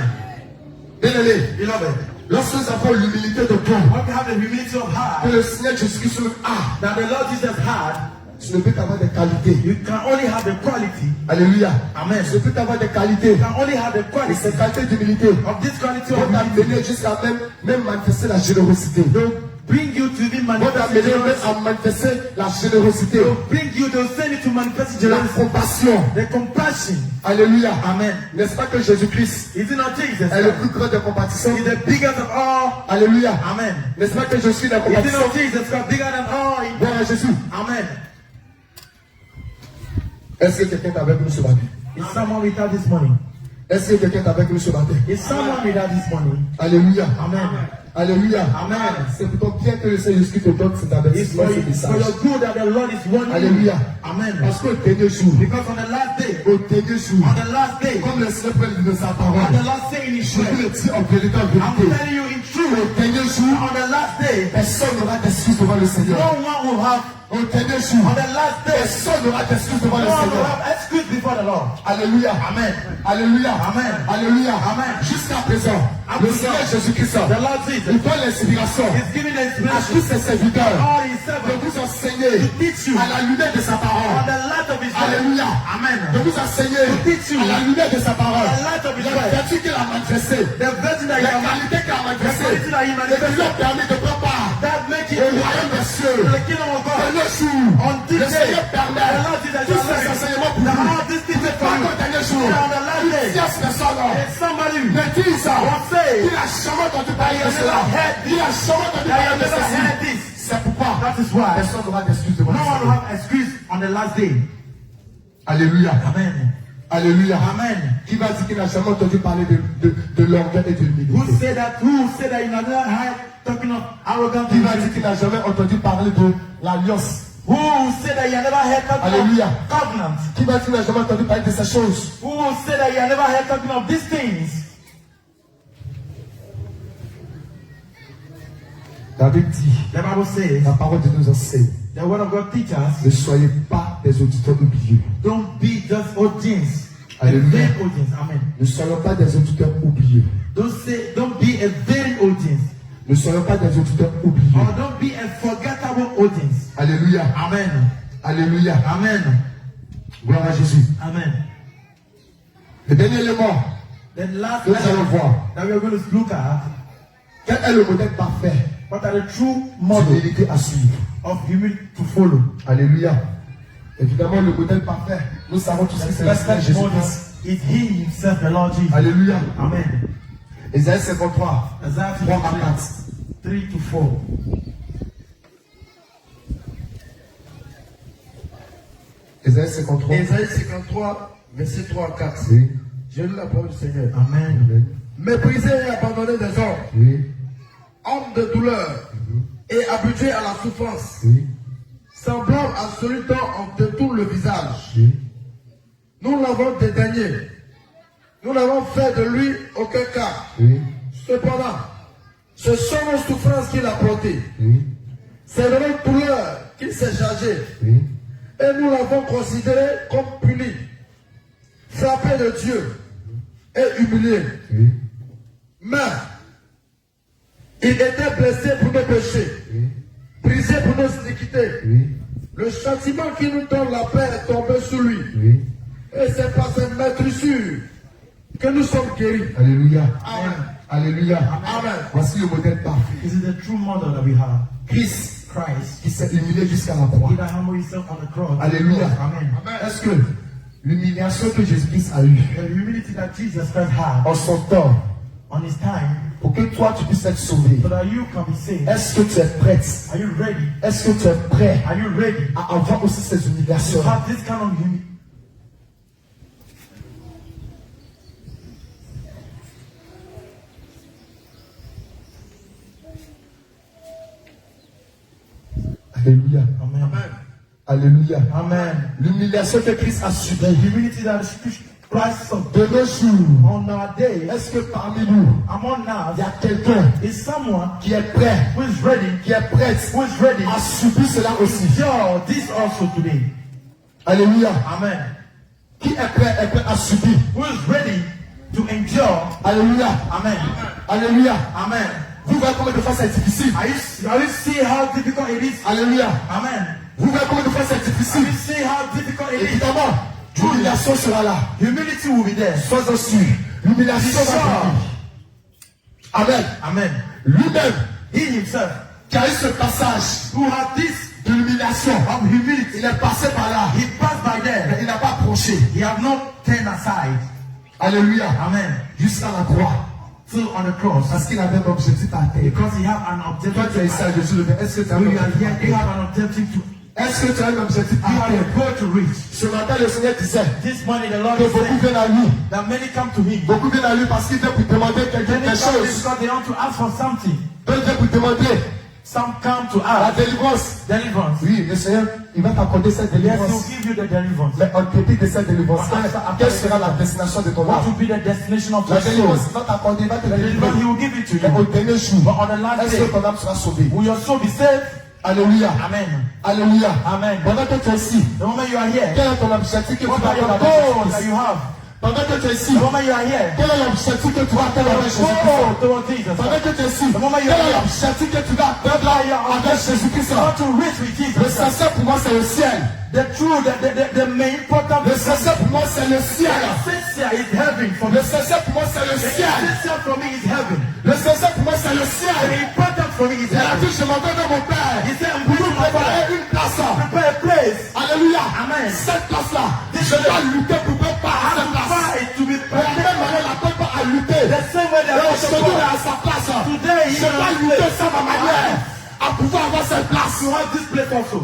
Bien-aimé, Beloved, lorsque nous avons l'humilité de cœur when we have the humility of que heart le Seigneur Jésus-Christ a, that the Lord Jesus had, Tu ne peux qu'avoir des qualités. You can only have the quality. Alléluia. Amen. Tu ne peux qu'avoir des qualités. You can only have the Et quality ces qualités d'humilité of this quality vont of t'amener humility. jusqu'à même manifester la générosité. They'll bring you to the Vont t'amener même manifestation. à manifester la générosité. They'll bring you, they'll send you to manifest La generosity. compassion. The compassion. Alléluia. Amen. N'est-ce pas que Jésus-Christ Is it not Jesus? est le plus grand des compatissants? He's the biggest of all. Alléluia. Amen. N'est-ce pas que je suis la Is it compatissant? not Jesus God bigger than all? Gloire à Jésus. Amen. Est-ce que quelqu'un est avec nous ce matin? Is someone without this money? Est-ce que quelqu'un est avec nous ce matin? Is someone without this money? Alléluia. Amen. Alléluia. Amen. C'est plutôt bien que le Seigneur Jésus te donne cet It's avertissement, for, ce for message. your good that the Lord is warning Alléluia. you. Amen. Parce qu'au dernier jour, Because on the last day, au dernier jour, on the last day, comme le Seigneur prend de sa on parole, the last day in His je vous word, le dis en vérité, en I'm vérité. telling you in Au truth, dernier jour, on the last day, personne n'aura d'excuse devant le Seigneur. no one will have, Au dernier jour, on the last day, personne n'aura d'excuse devant no le one will Seigneur. have excuse before the Lord. Alléluia. Amen. Alléluia. Amen. Alléluia. Amen. Jusqu'à présent, le Seigneur Jésus-Christ, The Lord il Jesus donne l'inspiration is giving the à inspiration tous ses serviteurs all His de servants vous enseigner to teach you à la lumière de sa on parole. the light of His word. Alléluia. Amen. De vous enseigner teach you à la lumière de sa parole. the light of His Les word. vertus qu'il a manifestées, The virtue that les He has qualités qu'il a manifestées, quality that He et qui manifested lui ont permis de prendre part that make it au royaume des cieux. to the kingdom of De God. nos jours, On this le day, Seigneur permet the Lord Jesus tous ces enseignements pour that nous. all these things for Pas you. qu'au dernier jour, And on the last day, une tierce personne if somebody me dise will say qu'il a jamais entendu parler de That you cela. never heard this. Il a jamais entendu that you parler de never heard ceci. this, C'est pourquoi that is why personne n'aura d'excuse devant no le one will Seigneur. have excuse on the last day. Alléluia. Amen. Alléluia. Amen. Qui va dire qu'il n'a jamais entendu parler de l'orgueil et de l'humilité? Who said that you never heard talking of arrogant Qui va people? dire qu'il n'a jamais entendu parler de l'alliance? Who said that you never heard talking Alléluia. of covenant? Qui va dire qu'il n'a jamais entendu parler de ces choses? Who said that you never heard talking of these things? David dit, The Bible says, la parole de nous enseigne, the word of God teaches us, ne soyez pas des auditeurs oublieux. don't be just audience. Alléluia. A vain audience. Amen. Ne soyons pas des auditeurs oublieux. Don't be a vain audience. Ne soyons pas des auditeurs oublieux. Or don't be a forgettable audience. Alléluia. Amen. Alléluia. Amen. Gloire à Jésus. Amen. Le dernier élément The last que nous allons voir, that we are going to look at, quel est le modèle parfait what are the true model d'humilité à suivre? of humility to follow? Alléluia. Évidemment, le modèle parfait, nous savons tous que c'est le Seigneur Best model Jésus-Christ. is He Himself, the Lord Jesus. Alléluia. Amen. Ésaïe 53, Isaiah 3 à 53, 4. 3 to 4. Ésaïe 53. Ésaïe 53, verset 3 à 4. Oui. Je lis la parole du Seigneur. Amen. Amen. Méprisé et abandonné des hommes, Oui. homme de douleur et habitué à la souffrance, Oui. semblable à celui dont on détourne le visage. Oui. Nous l'avons dédaigné. Nous n'avons fait de lui aucun cas. Oui. Cependant, ce sont nos souffrances qu'il a portées. Oui. C'est de notre douleur qu'il s'est chargé. Oui. Et nous l'avons considéré comme puni, frappé de Dieu et humilié. Oui. Mais il était blessé pour nos péchés, Oui. brisé pour nos iniquités. Oui. Le châtiment qui nous donne la paix est tombé sur lui. Oui. Et c'est par cette maîtrisure que nous sommes guéris. Alléluia. Amen. Alléluia. Amen. Voici le modèle parfait. This is the true model that we have. Christ Christ. qui s'est humilié jusqu'à la croix. He that humbled himself on the cross. Alléluia. Amen. Est-ce que l'humiliation que Jésus-Christ a eue The humility that Jesus Christ had en son temps on his time, pour que toi tu puisses être sauvé, so that you can be saved. est-ce que tu es prête? Are you ready? Est-ce que tu es prêt Are you ready à avoir aussi ces to humiliations? have this kind of humility? Alléluia. Amen. Alléluia. Amen. L'humiliation que Christ a The subie humility that Christ suffered de nos jours. on our day, Est-ce que parmi nous, among us, il y a quelqu'un is someone qui est prêt, who is ready, qui est prête who is ready à subir cela aussi? to endure this also today? Alléluia. Amen. Qui est prêt à subir? Who is ready to endure? Alléluia. Amen. Alléluia. Amen. Vous voyez combien de fois c'est difficile. Are you see how difficult it is? Alléluia. Amen. Vous voyez combien de fois c'est difficile. You see how difficult it is. Évidemment, l'humiliation sera là. Humility will be there. Sois sûr. L'humiliation va venir. Amen. Amen. Lui-même, He himself, qui a eu ce passage who had this de l'humiliation, of humility, il est passé par là. he passed by Mais there. il n'a pas approché. He have not turned aside. Alléluia. Amen. Jusqu'à la croix. Still on the cross. Parce qu'il avait un objectif à atteindre. Because he have an Toi, tu es objective. ici à Jésus le Est-ce que tu as un When you are objectif à here, you atteindre? have an objective to. Est-ce que tu as un objectif You à have a atteindre? goal to reach. Ce matin, le Seigneur disait This morning, the Lord que is beaucoup saying viennent à lui. that many come to him. Beaucoup viennent à lui parce qu'ils viennent pour demander quelque Many come chose. because they want to ask for something. D'autres viennent pour demander Some come to la ask délivrance. deliverance. Oui, le Seigneur, il va t'accorder cette Yes, délivrance. he'll give you the deliverance. Mais en dépit de cette délivrance, quelle sera la destination de ton What âme? will be the destination of La your soul? délivrance, il va t'accorder, il va te The deliverance, he délivrer. will give it to Mais au you. dernier jour, But on the last est-ce day, que ton âme sera sauvée? will your soul be saved? Alléluia. Amen. Alléluia. Amen. Pendant que tu es ici, The moment you are here, quel est ton objectif que tu what vas are your atteindre avec goals that Jésus-Christ? you have? Pendant que tu es ici, The moment you are here, quel est l'objectif que tu vas atteindre avec goal Jésus-Christ? towards Jesus. Pendant que tu es ici, The moment quel you are est here, l'objectif que tu vas atteindre avec Jésus-Christ? you want to reach with Le Jesus. sincère pour moi, c'est le ciel. The true, the main important, Le sincère pour moi, c'est le ciel. sincere is heaven for me. Le sincère pour moi, c'est le The ciel. sincere for me is heaven. Le sincère pour moi, c'est le The ciel. important for me is Il a heaven. dit, je m'en vais dans mon Père. He said, I'm Pour going nous to my préparer Father. une place. Prepare a place. Alléluia. Amen. Cette place-là, je dois lutter pour ne pas à cette place. Fight to be De la même prepared. manière, la paix pas à lutter. The same way Et that aujourd'hui, il est I à sa place. Today, he Je dois is lutter sans ma manière à pouvoir avoir cette place. to have this place also.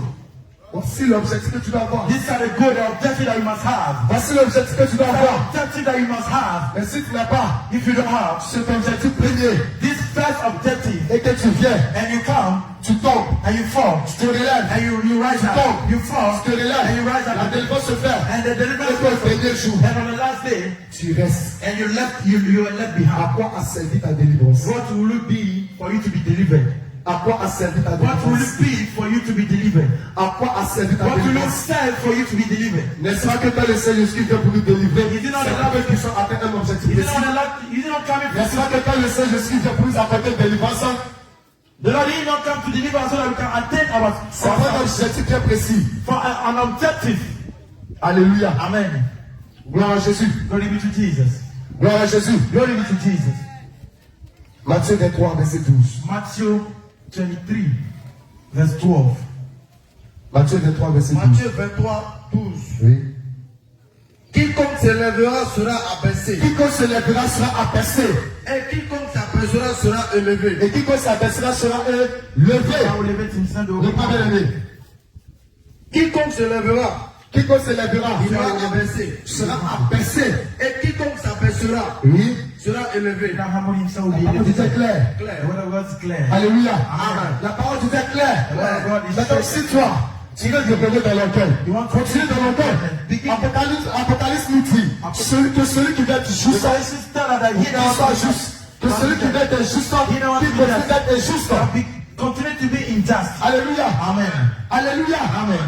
Voici l'objectif que tu dois avoir. These are the goal, the objective that you must have. Voici l'objectif que tu dois The avoir. objective that you must have. Mais si tu n'as pas If you don't have cet objectif premier this first objective, et que tu viens, and you come tu tombes, and you fall, tu te relèves, and you rise tu up, tombes, you fall, tu te relèves, and you rise la up, délivrance se fait. and the Et deliverance puis au goes. dernier jour, And on the last day, tu restes. and you are left À behind. quoi a servi ta délivrance? What will it be for you to be delivered? À quoi a servi ta What will délivrance? it be for you to be delivered? À quoi a servi ta What will it délivrance? serve for you to be delivered? N'est-ce pas que quand le Seigneur Jésus vient pour nous délivrer, Is it not c'est the là love qu'ils sont atteints un objectif Is it précis. not coming from N'est-ce pas que quand le Seigneur Jésus vient pour nous apporter une délivrance, the Lord did not come to deliver us so that we can attain c'est pour un objectif bien précis. for an objective. Alléluia. Amen. Gloire à Jésus. Glory be to Jesus. Gloire à Jésus. Glory be to Jesus. Matthieu 23, verset 12. Matthew 23, verse 12. Matthieu 23, verset 12. Matthieu 23, 12. Oui. Quiconque s'élèvera sera abaissé, Quiconque se lèvera sera abaissé, et quiconque s'abaissera sera élevé. et quiconque s'abaissera sera élevé. I will elevate himself Ne pas bien aimé. Quiconque s'élèvera Quiconque se lèvera sera abaissé, sera abaissé. et quiconque s'abaissera Oui. sera élevé. That humble himself will La be parole elevated. disait clair. Clair. The word of God is clear. Alléluia. Amen. La parole disait clair. The word of God is Maintenant, straight. si toi, tu veux demeurer dans leur cœur, You want to continue dans leur cœur. Begin. Apocalypse nous dit que celui qui veut être juste, The Bible tell us that he qu'il soit that juste. Que celui qui veut être juste, qu'il continue d'être juste. continue to be unjust. Alléluia. Amen. Alléluia. Amen.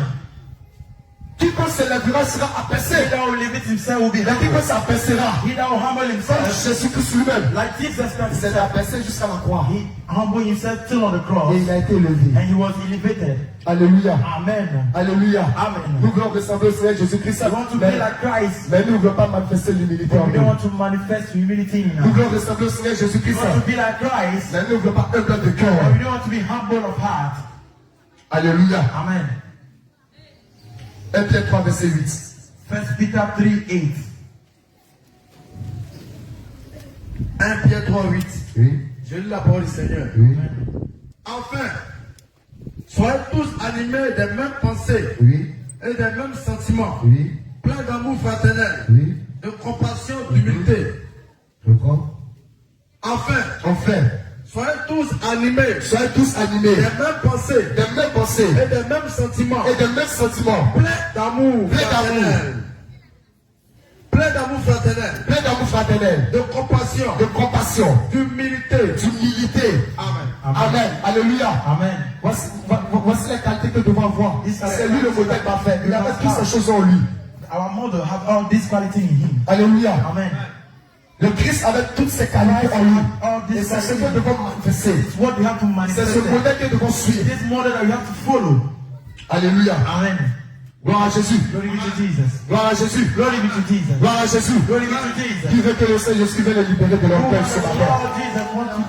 Quiconque se lèvera sera abaissé. He that will elevate himself will be Et humble. quiconque s'abaissera, He that will humble comme himself, Jésus-Christ lui-même, like Jesus il Christ, s'est abaissé jusqu'à la croix. he humbled himself till on the cross, Et il a été élevé. and he was elevated. Alléluia. Amen. Alléluia. Amen. Nous voulons ressembler au Seigneur Jésus-Christ. We want to be Mais, like Christ, mais nous ne voulons pas manifester l'humilité but en we don't nous. want to manifest humility in Nous us. voulons ressembler au Seigneur We Jésus-Christ. want to be like Christ, Mais nous ne voulons pas un blanc de cœur. but we don't want to be humble of heart. Alléluia. Amen. 1 Pierre 3, verset 8. 1 Peter 3:8. 1 Pierre 3, 8. Oui. Je lis la parole du Seigneur. Oui. Enfin, soyez tous animés des mêmes pensées Oui. et des mêmes sentiments, Oui. pleins d'amour fraternel, Oui. de compassion, d'humilité. Je prends. Enfin, Enfin, soyez tous animés soyez tous animés des mêmes pensées des mêmes pensées et des mêmes sentiments, et des mêmes sentiments. pleins d'amour Pleins fraternel. Pleins d'amour fraternel, Plein d'amour fraternel, de compassion, de compassion, d'humilité. d'humilité. Amen. Amen. Alléluia. Amen. Voici les qualités que nous devons avoir. C'est lui le modèle parfait. Il avait toutes ces choses en lui. Our mother have all this quality in him. Alléluia. Amen. Le Christ avait toutes ces qualités en lui. Et c'est ce que nous devons manifester. It's what we have to C'est manifest. ce modèle que nous devons suivre. This model that we have to follow. Alléluia. Amen. Gloire à Jésus. Glory be to Jesus. Gloire à Jésus. Glory be to Jesus. Gloire à Jésus. Glory be to Jesus. Qui veut que le Seigneur Jésus vienne les libérer de leur cœur ce matin? Lord Jesus want to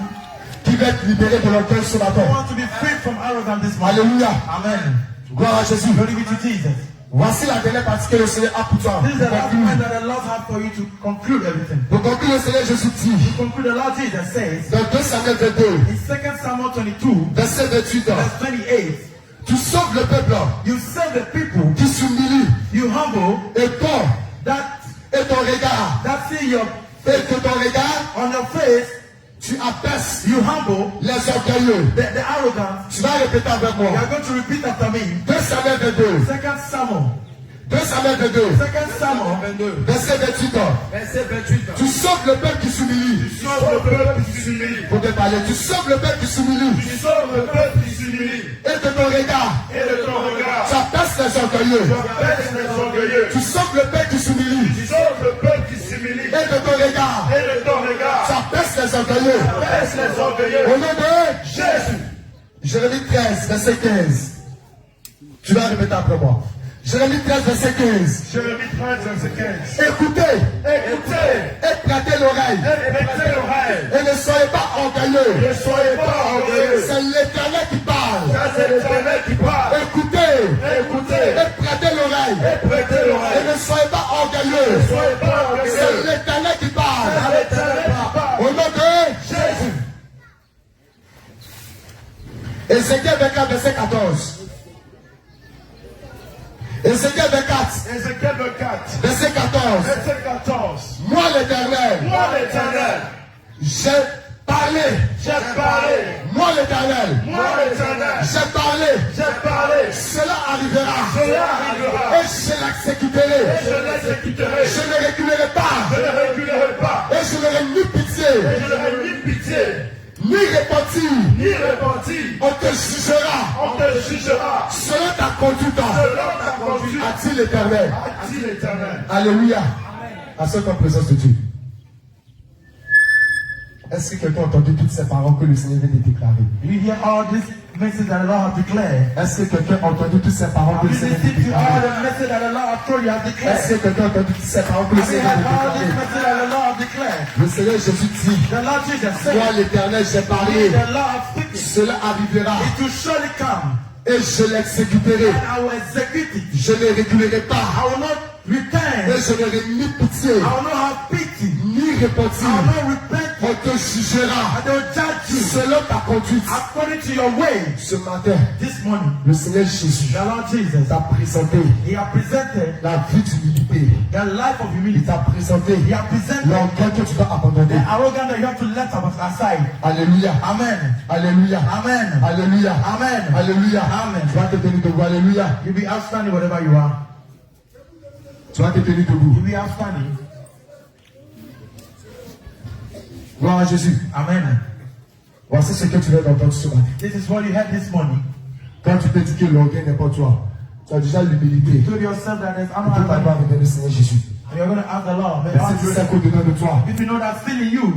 Qui veut être libéré de leur cœur ce matin? want to be freed from arrogance this morning. Alléluia. Amen. Gloire à Jésus. Glory be to Jesus. Voici la dernière partie que le Seigneur a pour toi. This is the last point that the Lord had for you to conclude everything. Pour conclure, le Seigneur Jésus dit To conclude, the Lord Jesus says dans 2 Samuel 22, in 2 Samuel 22, verset 28, verse 28, tu sauves le peuple you save the people, qui s'humilie you humble, et toi that et ton regard see your et que ton regard on your face, tu abaisses you humble les orgueilleux. the arrogant. Tu vas répéter avec You moi. are going to repeat after me. 2 Samuel 22, 2 Samuel, 2 Samuel 22, 2 Samuel, 22, verset 28. verset 28. Tu sauves le peuple qui s'humilie. Sauve le peuple qui s'humilie. Faut te parler. Tu sauves le peuple qui s'humilie. Tu sauves le peuple qui s'humilie. Et de ton regard, Et de ton regard, tu abaisses les orgueilleux. tu abaisses les orgueilleux. Tu sauves le peuple qui s'humilie. Tu sauves le peuple qui s'humilie. Et de ton regard, Et de ton tu regard, abaisses les orgueilleux. tu abaisses les orgueilleux. Au nom de Jésus. Jérémie 13, verset 15. Tu vas répéter après moi. Jérémie 13, verset 15. Jérémie 13, verset 15. Écoutez Écoutez et prêtez l'oreille. et prêtez l'oreille. Et ne soyez pas orgueilleux. Ne soyez pas orgueilleux. C'est l'Éternel qui parle. Ça, c'est l'Éternel qui parle. Écoutez Écoutez et prêtez l'oreille. et prêtez Et l'oreille. ne soyez pas orgueilleux. Ne soyez pas C'est orgueilleux. l'Éternel qui parle. C'est l'Éternel qui parle. Au nom de Jésus. Ézéchiel 24, verset 14. Ézéchiel 24, Ézéchiel 24, verset 14. verset 14. Moi l'Éternel, Moi l'Éternel, j'ai parlé. j'ai parlé. Moi l'Éternel, Moi l'Éternel, j'ai parlé. j'ai parlé. Cela arrivera. Cela arrivera. Et je l'exécuterai. Je l'exécuterai. Je ne reculerai pas. Je ne reculerai pas. Et je n'aurai ni pitié, Et je n'aurai ni pitié, ni repentir. ni repenti. On te jugera On te jugera selon ta conduite, selon ta conduite, a-t-il l'Éternel. a dit l'Éternel. Alléluia. À cette en présence de Dieu. Est-ce que quelqu'un a entendu toutes ces paroles que le Seigneur vient de déclarer? Do you hear all this message that the Lord has declared? Est-ce que quelqu'un a entendu toutes ces paroles que Have le you Seigneur vient listened de to all déclarer? the message that the Lord has told you has Est-ce declared? que quelqu'un a entendu toutes ces paroles que le Have you Seigneur heard vient de all this déclarer? message that the Lord has declared? Le Seigneur Jésus dit, The Lord Jesus moi said, l'Éternel j'ai parlé, the Lord has spoken. cela arrivera It will surely come, et je l'exécuterai. and I will execute it. Je ne reculerai pas I will not et repent. je n'aurai ni pitié, I will not have pity. ni I will repentir. not repent. On te jugera I will judge you selon ta conduite. according to your way. Ce matin, This morning, le Seigneur Jésus the Lord Jesus, t'a présenté He has presented la vie d'humilité. the life of Il humility. t'a présenté He has presented l'orgueil que tu dois abandonner. the arrogance that you have to let aside. Alléluia. Amen. Alléluia. Amen. Alléluia. Amen. Alléluia. Amen. Tu vas te tenir debout. Alléluia. You'll be outstanding wherever you are. Tu vas te tenir debout. You'll be outstanding. Gloire à Jésus. Amen. Voici ce que tu viens d'entendre ce matin. This is what you had this morning. Quand tu te dis que l'orgueil n'est pas toi, tu as déjà l'humilité. You told yourself that there's Tu peux pas honor avec le Seigneur Jésus. and you're going to ask the Lord. May Mais ask si you, c'est au-dedans de toi, if you know that still in you,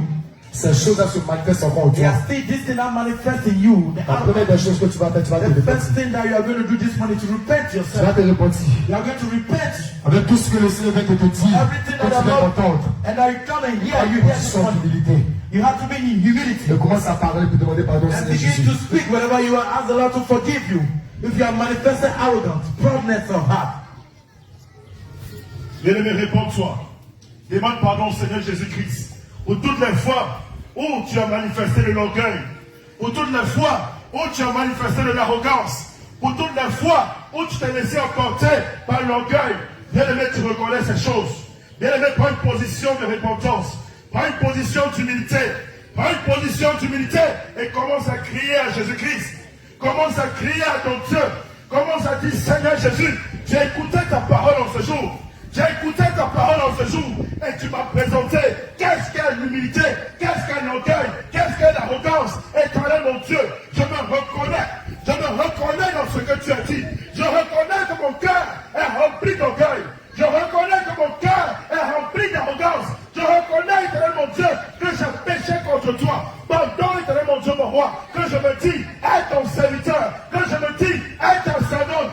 ces choses-là se manifestent encore en there toi. are still this thing that manifests in you. La première des choses que tu vas faire, tu vas te The first repentir. thing that you are going to do this morning is to repent Tu vas yourself. te repentir. You are going to repent Avec tout ce que le Seigneur vient de te dire, everything que that tu the viens Lord, d'entendre. and that you come and hear, Une you hear this position morning. d'humilité. You have to be in humility Et commence à parler pour demander pardon au and Seigneur begin Jésus. to speak wherever you are. Ask the Lord to forgive you if you are manifesting arrogance, proudness of heart. Bien-aimé, réponds-toi. Demande pardon au Seigneur Jésus-Christ. Pour toutes les fois où tu as manifesté de l'orgueil. Pour toutes les fois où tu as manifesté de l'arrogance. Pour toutes les fois où tu t'es laissé emporter par l'orgueil. Bien-aimé, tu reconnais ces choses. Bien-aimé, prends une position de repentance. Prends une position d'humilité. Prends une position d'humilité et commence à crier à Jésus-Christ. Commence à crier à ton Dieu. Commence à dire, Seigneur Jésus, j'ai écouté ta parole en ce jour. J'ai écouté ta parole en ce jour et tu m'as présenté qu'est-ce qu'est l'humilité, qu'est-ce qu'est l'orgueil, qu'est-ce qu'est l'arrogance. Éternel mon Dieu, je me reconnais dans ce que tu as dit. Je reconnais que mon cœur est rempli d'orgueil. Je reconnais que mon cœur est rempli d'arrogance. Je reconnais, éternel mon Dieu, que j'ai péché contre toi. Pardon, éternel mon Dieu, mon roi, que je me dis, aie ton serviteur, que je me dis, aie ta servante.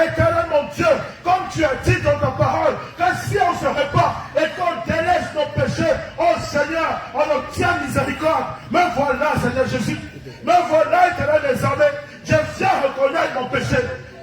Éternel mon Dieu, comme tu as dit dans ta parole, que si on se répand et qu'on délaisse nos péchés, oh Seigneur, on obtient miséricorde. Me voilà, Seigneur Jésus. Me voilà, Éternel des armées. Je viens reconnaître mon péché.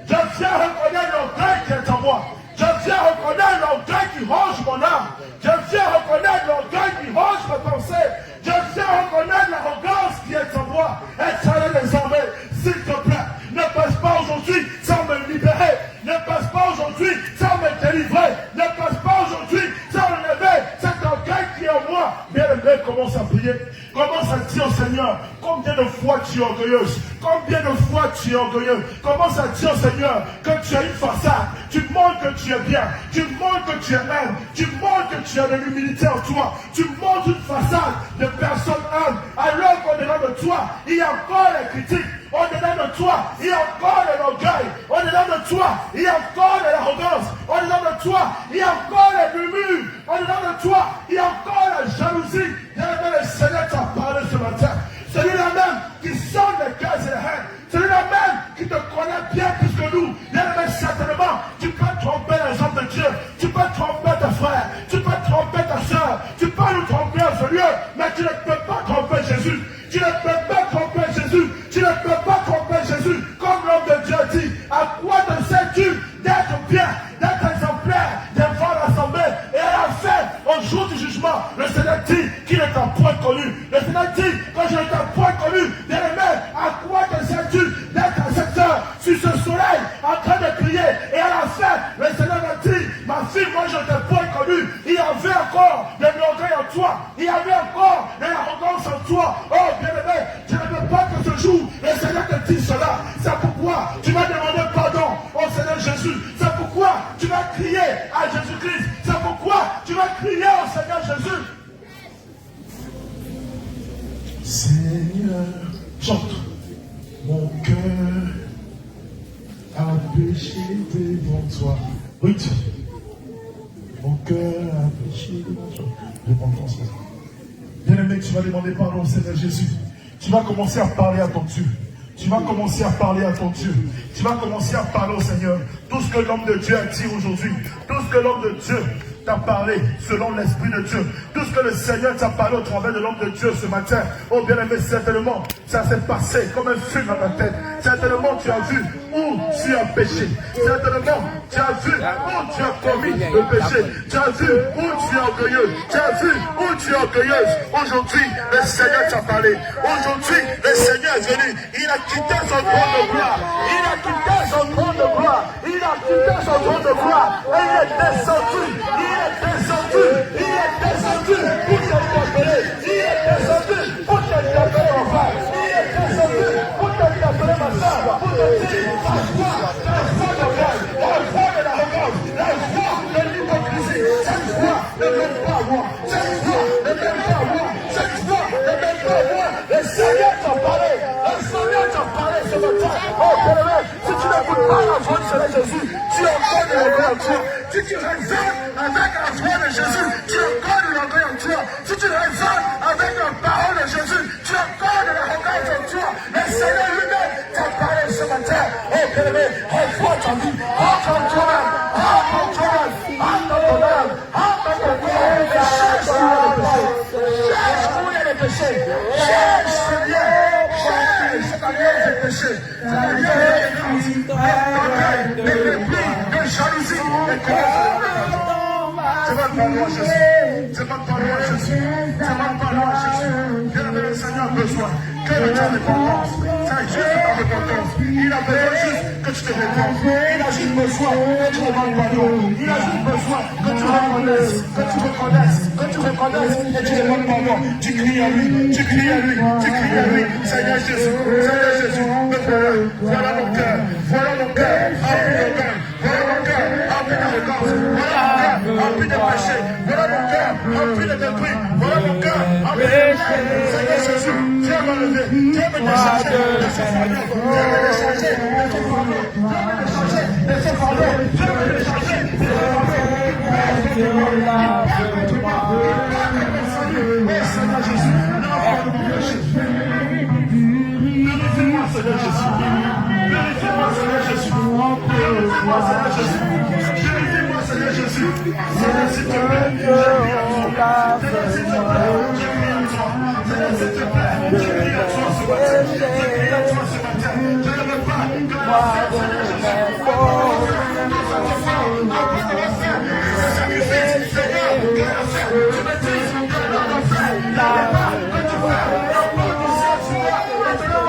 Je viens reconnaître l'orgueil qui est en moi. Je viens reconnaître l'orgueil qui ronge mon âme. Je viens reconnaître l'orgueil qui ronge mes pensées. Je viens reconnaître l'arrogance qui est en moi. Éternel des armées, s'il te plaît, ne passe pas aujourd'hui sans me libérer. Ne passe pas aujourd'hui sans me délivrer. Ne passe pas aujourd'hui sans enlever cet orgueil qui est en moi. Bien-aimé, commence à prier. Commence à dire au Seigneur, combien de fois tu es orgueilleuse. Combien de fois tu es orgueilleux. Commence à dire au Seigneur que tu as une façade. Tu montres que tu es bien. Tu montres que tu es humble. Tu montres que tu as de l'humilité en toi. Tu montres une façade de personne humble. Alors qu'au-delà de toi, il y a encore les critiques. Au-delà de toi, il y a encore de l'orgueil. Au-delà de toi, il y a encore de l'arrogance. Au-delà de toi, il y a encore les murmures. Au-delà de toi, il y a encore la jalousie. Le Seigneur t'a parlé ce matin. Celui-là même qui sonne les cœurs et les reins. Celui-là même qui te connaît bien plus que nous. Mais certainement, tu peux tromper les hommes de Dieu. Tu peux tromper tes frères. Tu peux tromper ta soeur. Tu peux nous tromper en ce lieu. Mais tu ne peux pas tromper Jésus. Tu ne peux pas tromper Jésus. Tu ne peux pas tromper Jésus. Comme l'homme de Dieu dit, à quoi te sers-tu d'être bien, d'être exemplaire, devant l'assemblée? Et à la fin, au jour du jugement, le Seigneur dit qu'il est un point connu. Le Seigneur dit que je n'ai un point connu. Bien-aimé, à quoi te sers-tu d'être à cette heure sur ce soleil en train de crier? Et à la fin, le Seigneur m'a dit, ma fille, moi je n'ai point connu. Il y avait encore de l'orgueil en toi. Il y avait encore de l'arrogance en toi. Oh bien-aimé, je ne veux pas que ce jour, le Seigneur te dise cela. C'est pourquoi tu vas demander pardon au Seigneur Jésus. C'est pourquoi tu vas crier à Jésus-Christ. C'est pourquoi tu vas crier au Seigneur Jésus. Seigneur, chante. Mon cœur a péché devant toi. Oui, mon cœur a péché devant toi. Repentance. Bien-aimé, tu vas demander pardon au Seigneur Jésus. Tu vas commencer à parler à ton Dieu. Tu vas commencer à parler à ton Dieu. Tu vas commencer à parler au Seigneur. Tout ce que l'homme de Dieu a dit aujourd'hui, tout ce que l'homme de Dieu t'a parlé selon l'Esprit de Dieu, tout ce que le Seigneur t'a parlé au travers de l'homme de Dieu ce matin, oh bien-aimé, certainement, ça s'est passé comme un film dans ta tête. Certainement, tu as vu où tu as péché. Certainement, tu as vu où tu as commis le péché. Tu as vu où tu es orgueilleux. Tu as vu où tu es orgueilleuse. Aujourd'hui, le Seigneur t'a parlé. Aujourd'hui, le Seigneur est venu. Il a quitté son trône de gloire. Il a quitté son trône de gloire. Il a quitté son trône de gloire. Et il est descendu. Il est descendu. Il est descendu pour te appeler. Il est descendu pour te appeler mon frère. Il est descendu pour te appeler ma soeur. Pour te dire la foi de l'orgueil, la foi de l'arrogance, la foi de l'hypocrisie. Cette foi ne mène pas à moi. Cette foi ne mène pas à moi. Cette foi ne mène pas à moi. Le Seigneur t'a parlé. Le Seigneur t'a parlé ce matin. Oh, bien-aimé, si tu n'écoutes pas la voix du Seigneur Jésus, tu as encore de l'orgueil en toi. Si tu raisonnes avec la voix de Jésus, tu as encore de l'orgueil en toi. Si tu raisonnes avec la parole de Jésus, tu as encore de l'arrogance en toi. Le Seigneur lui-même t'a parlé ce matin. Oh, bien-aimé, revois ta vie. Entre en toi-même. Entre en toi-même. Entre en toi-même. Entre en toi-même. Cherche où il y a le péché. Cherche où il y a le péché. Cherche ta lien avec le péché. Ta lien avec le mépris, de jalousie, de colère. Je vais parler à Jésus. Je vais parler à Jésus. Je vais parler à Jésus. Bien-aimé, le Seigneur a besoin que le Dieu repentance. C'est juste ta repentance. Il a besoin juste que tu te repentes. Il a juste besoin que tu demandes pardon. Il a juste besoin que tu reconnaisses, que tu reconnaisses et tu demandes pardon. Tu cries à lui, tu cries à lui, tu cries à lui. Seigneur Jésus, me voilà mon cœur, voilà mon cœur, rempli de cœur, voilà mon cœur, rempli d'arrogance, voilà mon cœur, rempli de péché, voilà mon cœur, rempli de mépris, voilà mon cœur, rempli de péché. Seigneur Jésus, viens me lever, viens me décharger de ce fardeau, viens me décharger de ce fardeau, viens me décharger de ce fardeau, viens me décharger de ce fardeau. Seigneur Jésus, pardonne mon péché. Purifie-moi, Seigneur Jésus. Purifie-moi, Seigneur Jésus. Seigneur Jésus. Purifie-moi, Seigneur Jésus. Seigneur, s'il te plaît, je prie à toi. Seigneur, s'il te plaît, je prie à toi. Seigneur, s'il te plaît, je prie à toi ce matin. Je prie à toi ce matin. Je ne veux pas que la Seigneur Jésus. Sacrifice, Seigneur, que la fête, tu me dises que l'on a fait. Il n'y a pas que tu vois. Non pas du ciel, tu vois.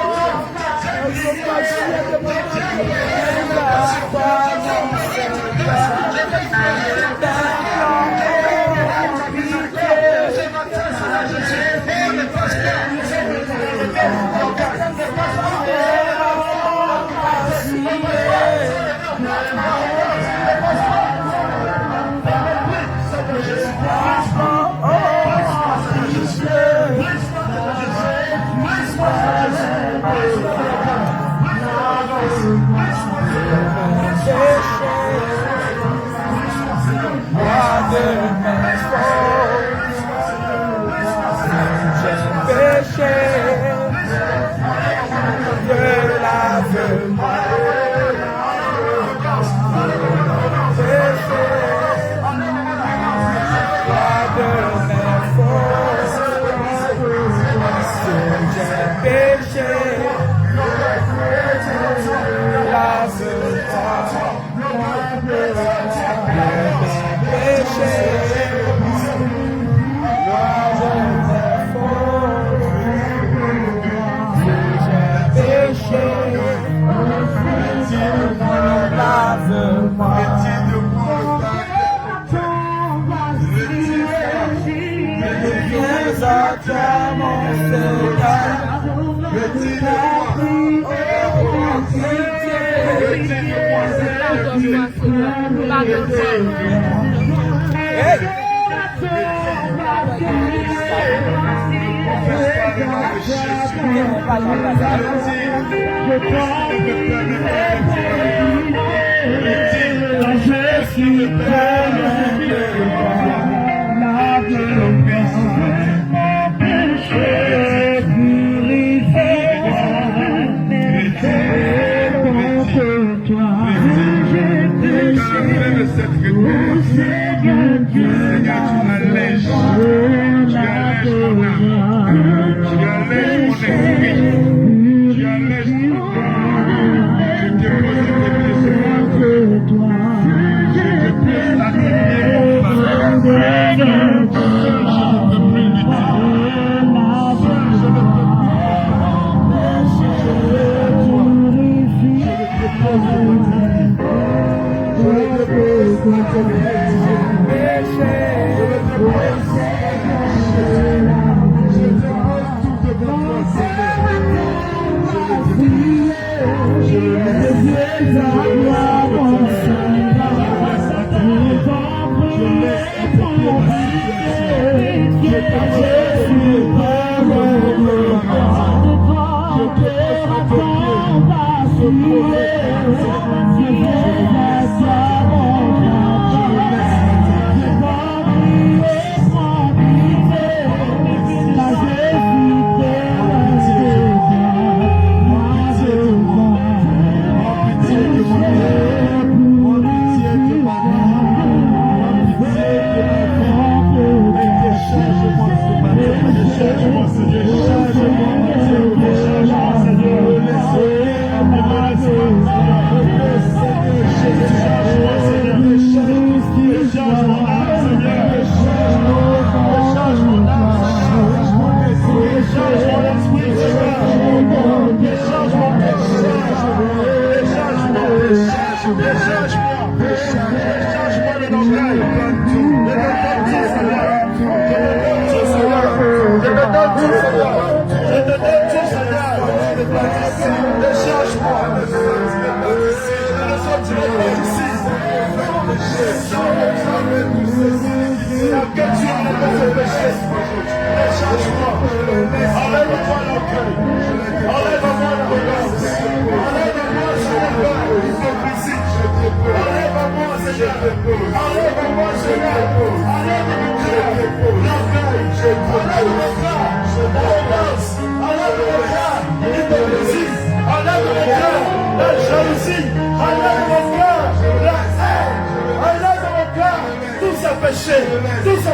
La jalousie, enlève mon cœur,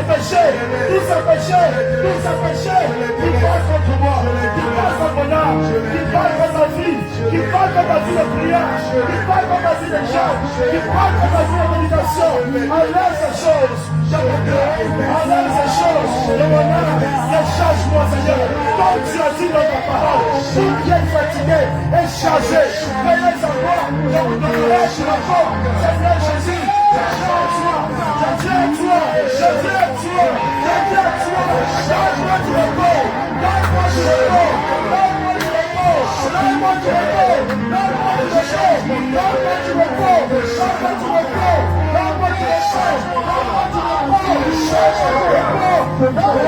péchés, tous ces péchés qui passent contre moi, qui passent contre mon âme, qui passent contre ma vie, qui passent contre ma vie de prière, qui passent contre ma vie de jeûne, qui passent contre ma vie de méditation. Enlève ces choses de mon cœur, enlève ces choses de mon âme, décharge-moi Seigneur, comme tu as dit dans ta parole, tout bien fatigué et chargé, venez à moi, je vous donnerai sur la porte, Seigneur Jésus, je viens à toi, je viens à toi, je viens à toi, je viens à toi, change-moi du repos, donne-moi du repos, donne-moi du repos, donne-moi du repos, donne-moi du repos, donne-moi du repos, donne-moi du repos, donne-moi du repos, donne-moi du repos, change-moi du repos, donne-moi du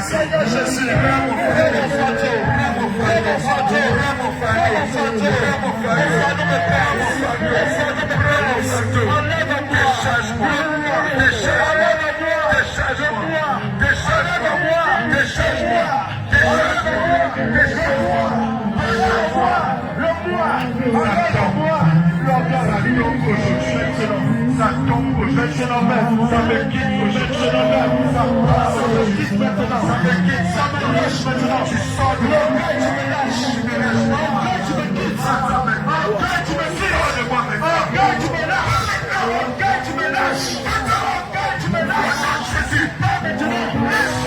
Seigneur Jésus, ça tombe, je l'emmène, ça me quitte, je l'emmène, ça me quitte maintenant, ça me quitte, ça me lâche maintenant, tu sors de l'orgueil, tu me lâches, orgueil, tu me quittes, orgueil, tu me quittes, orgueil, tu me lâches, orgueil, tu me lâches, orgueil, tu me lâches, Jésus, pas maintenant, laisse,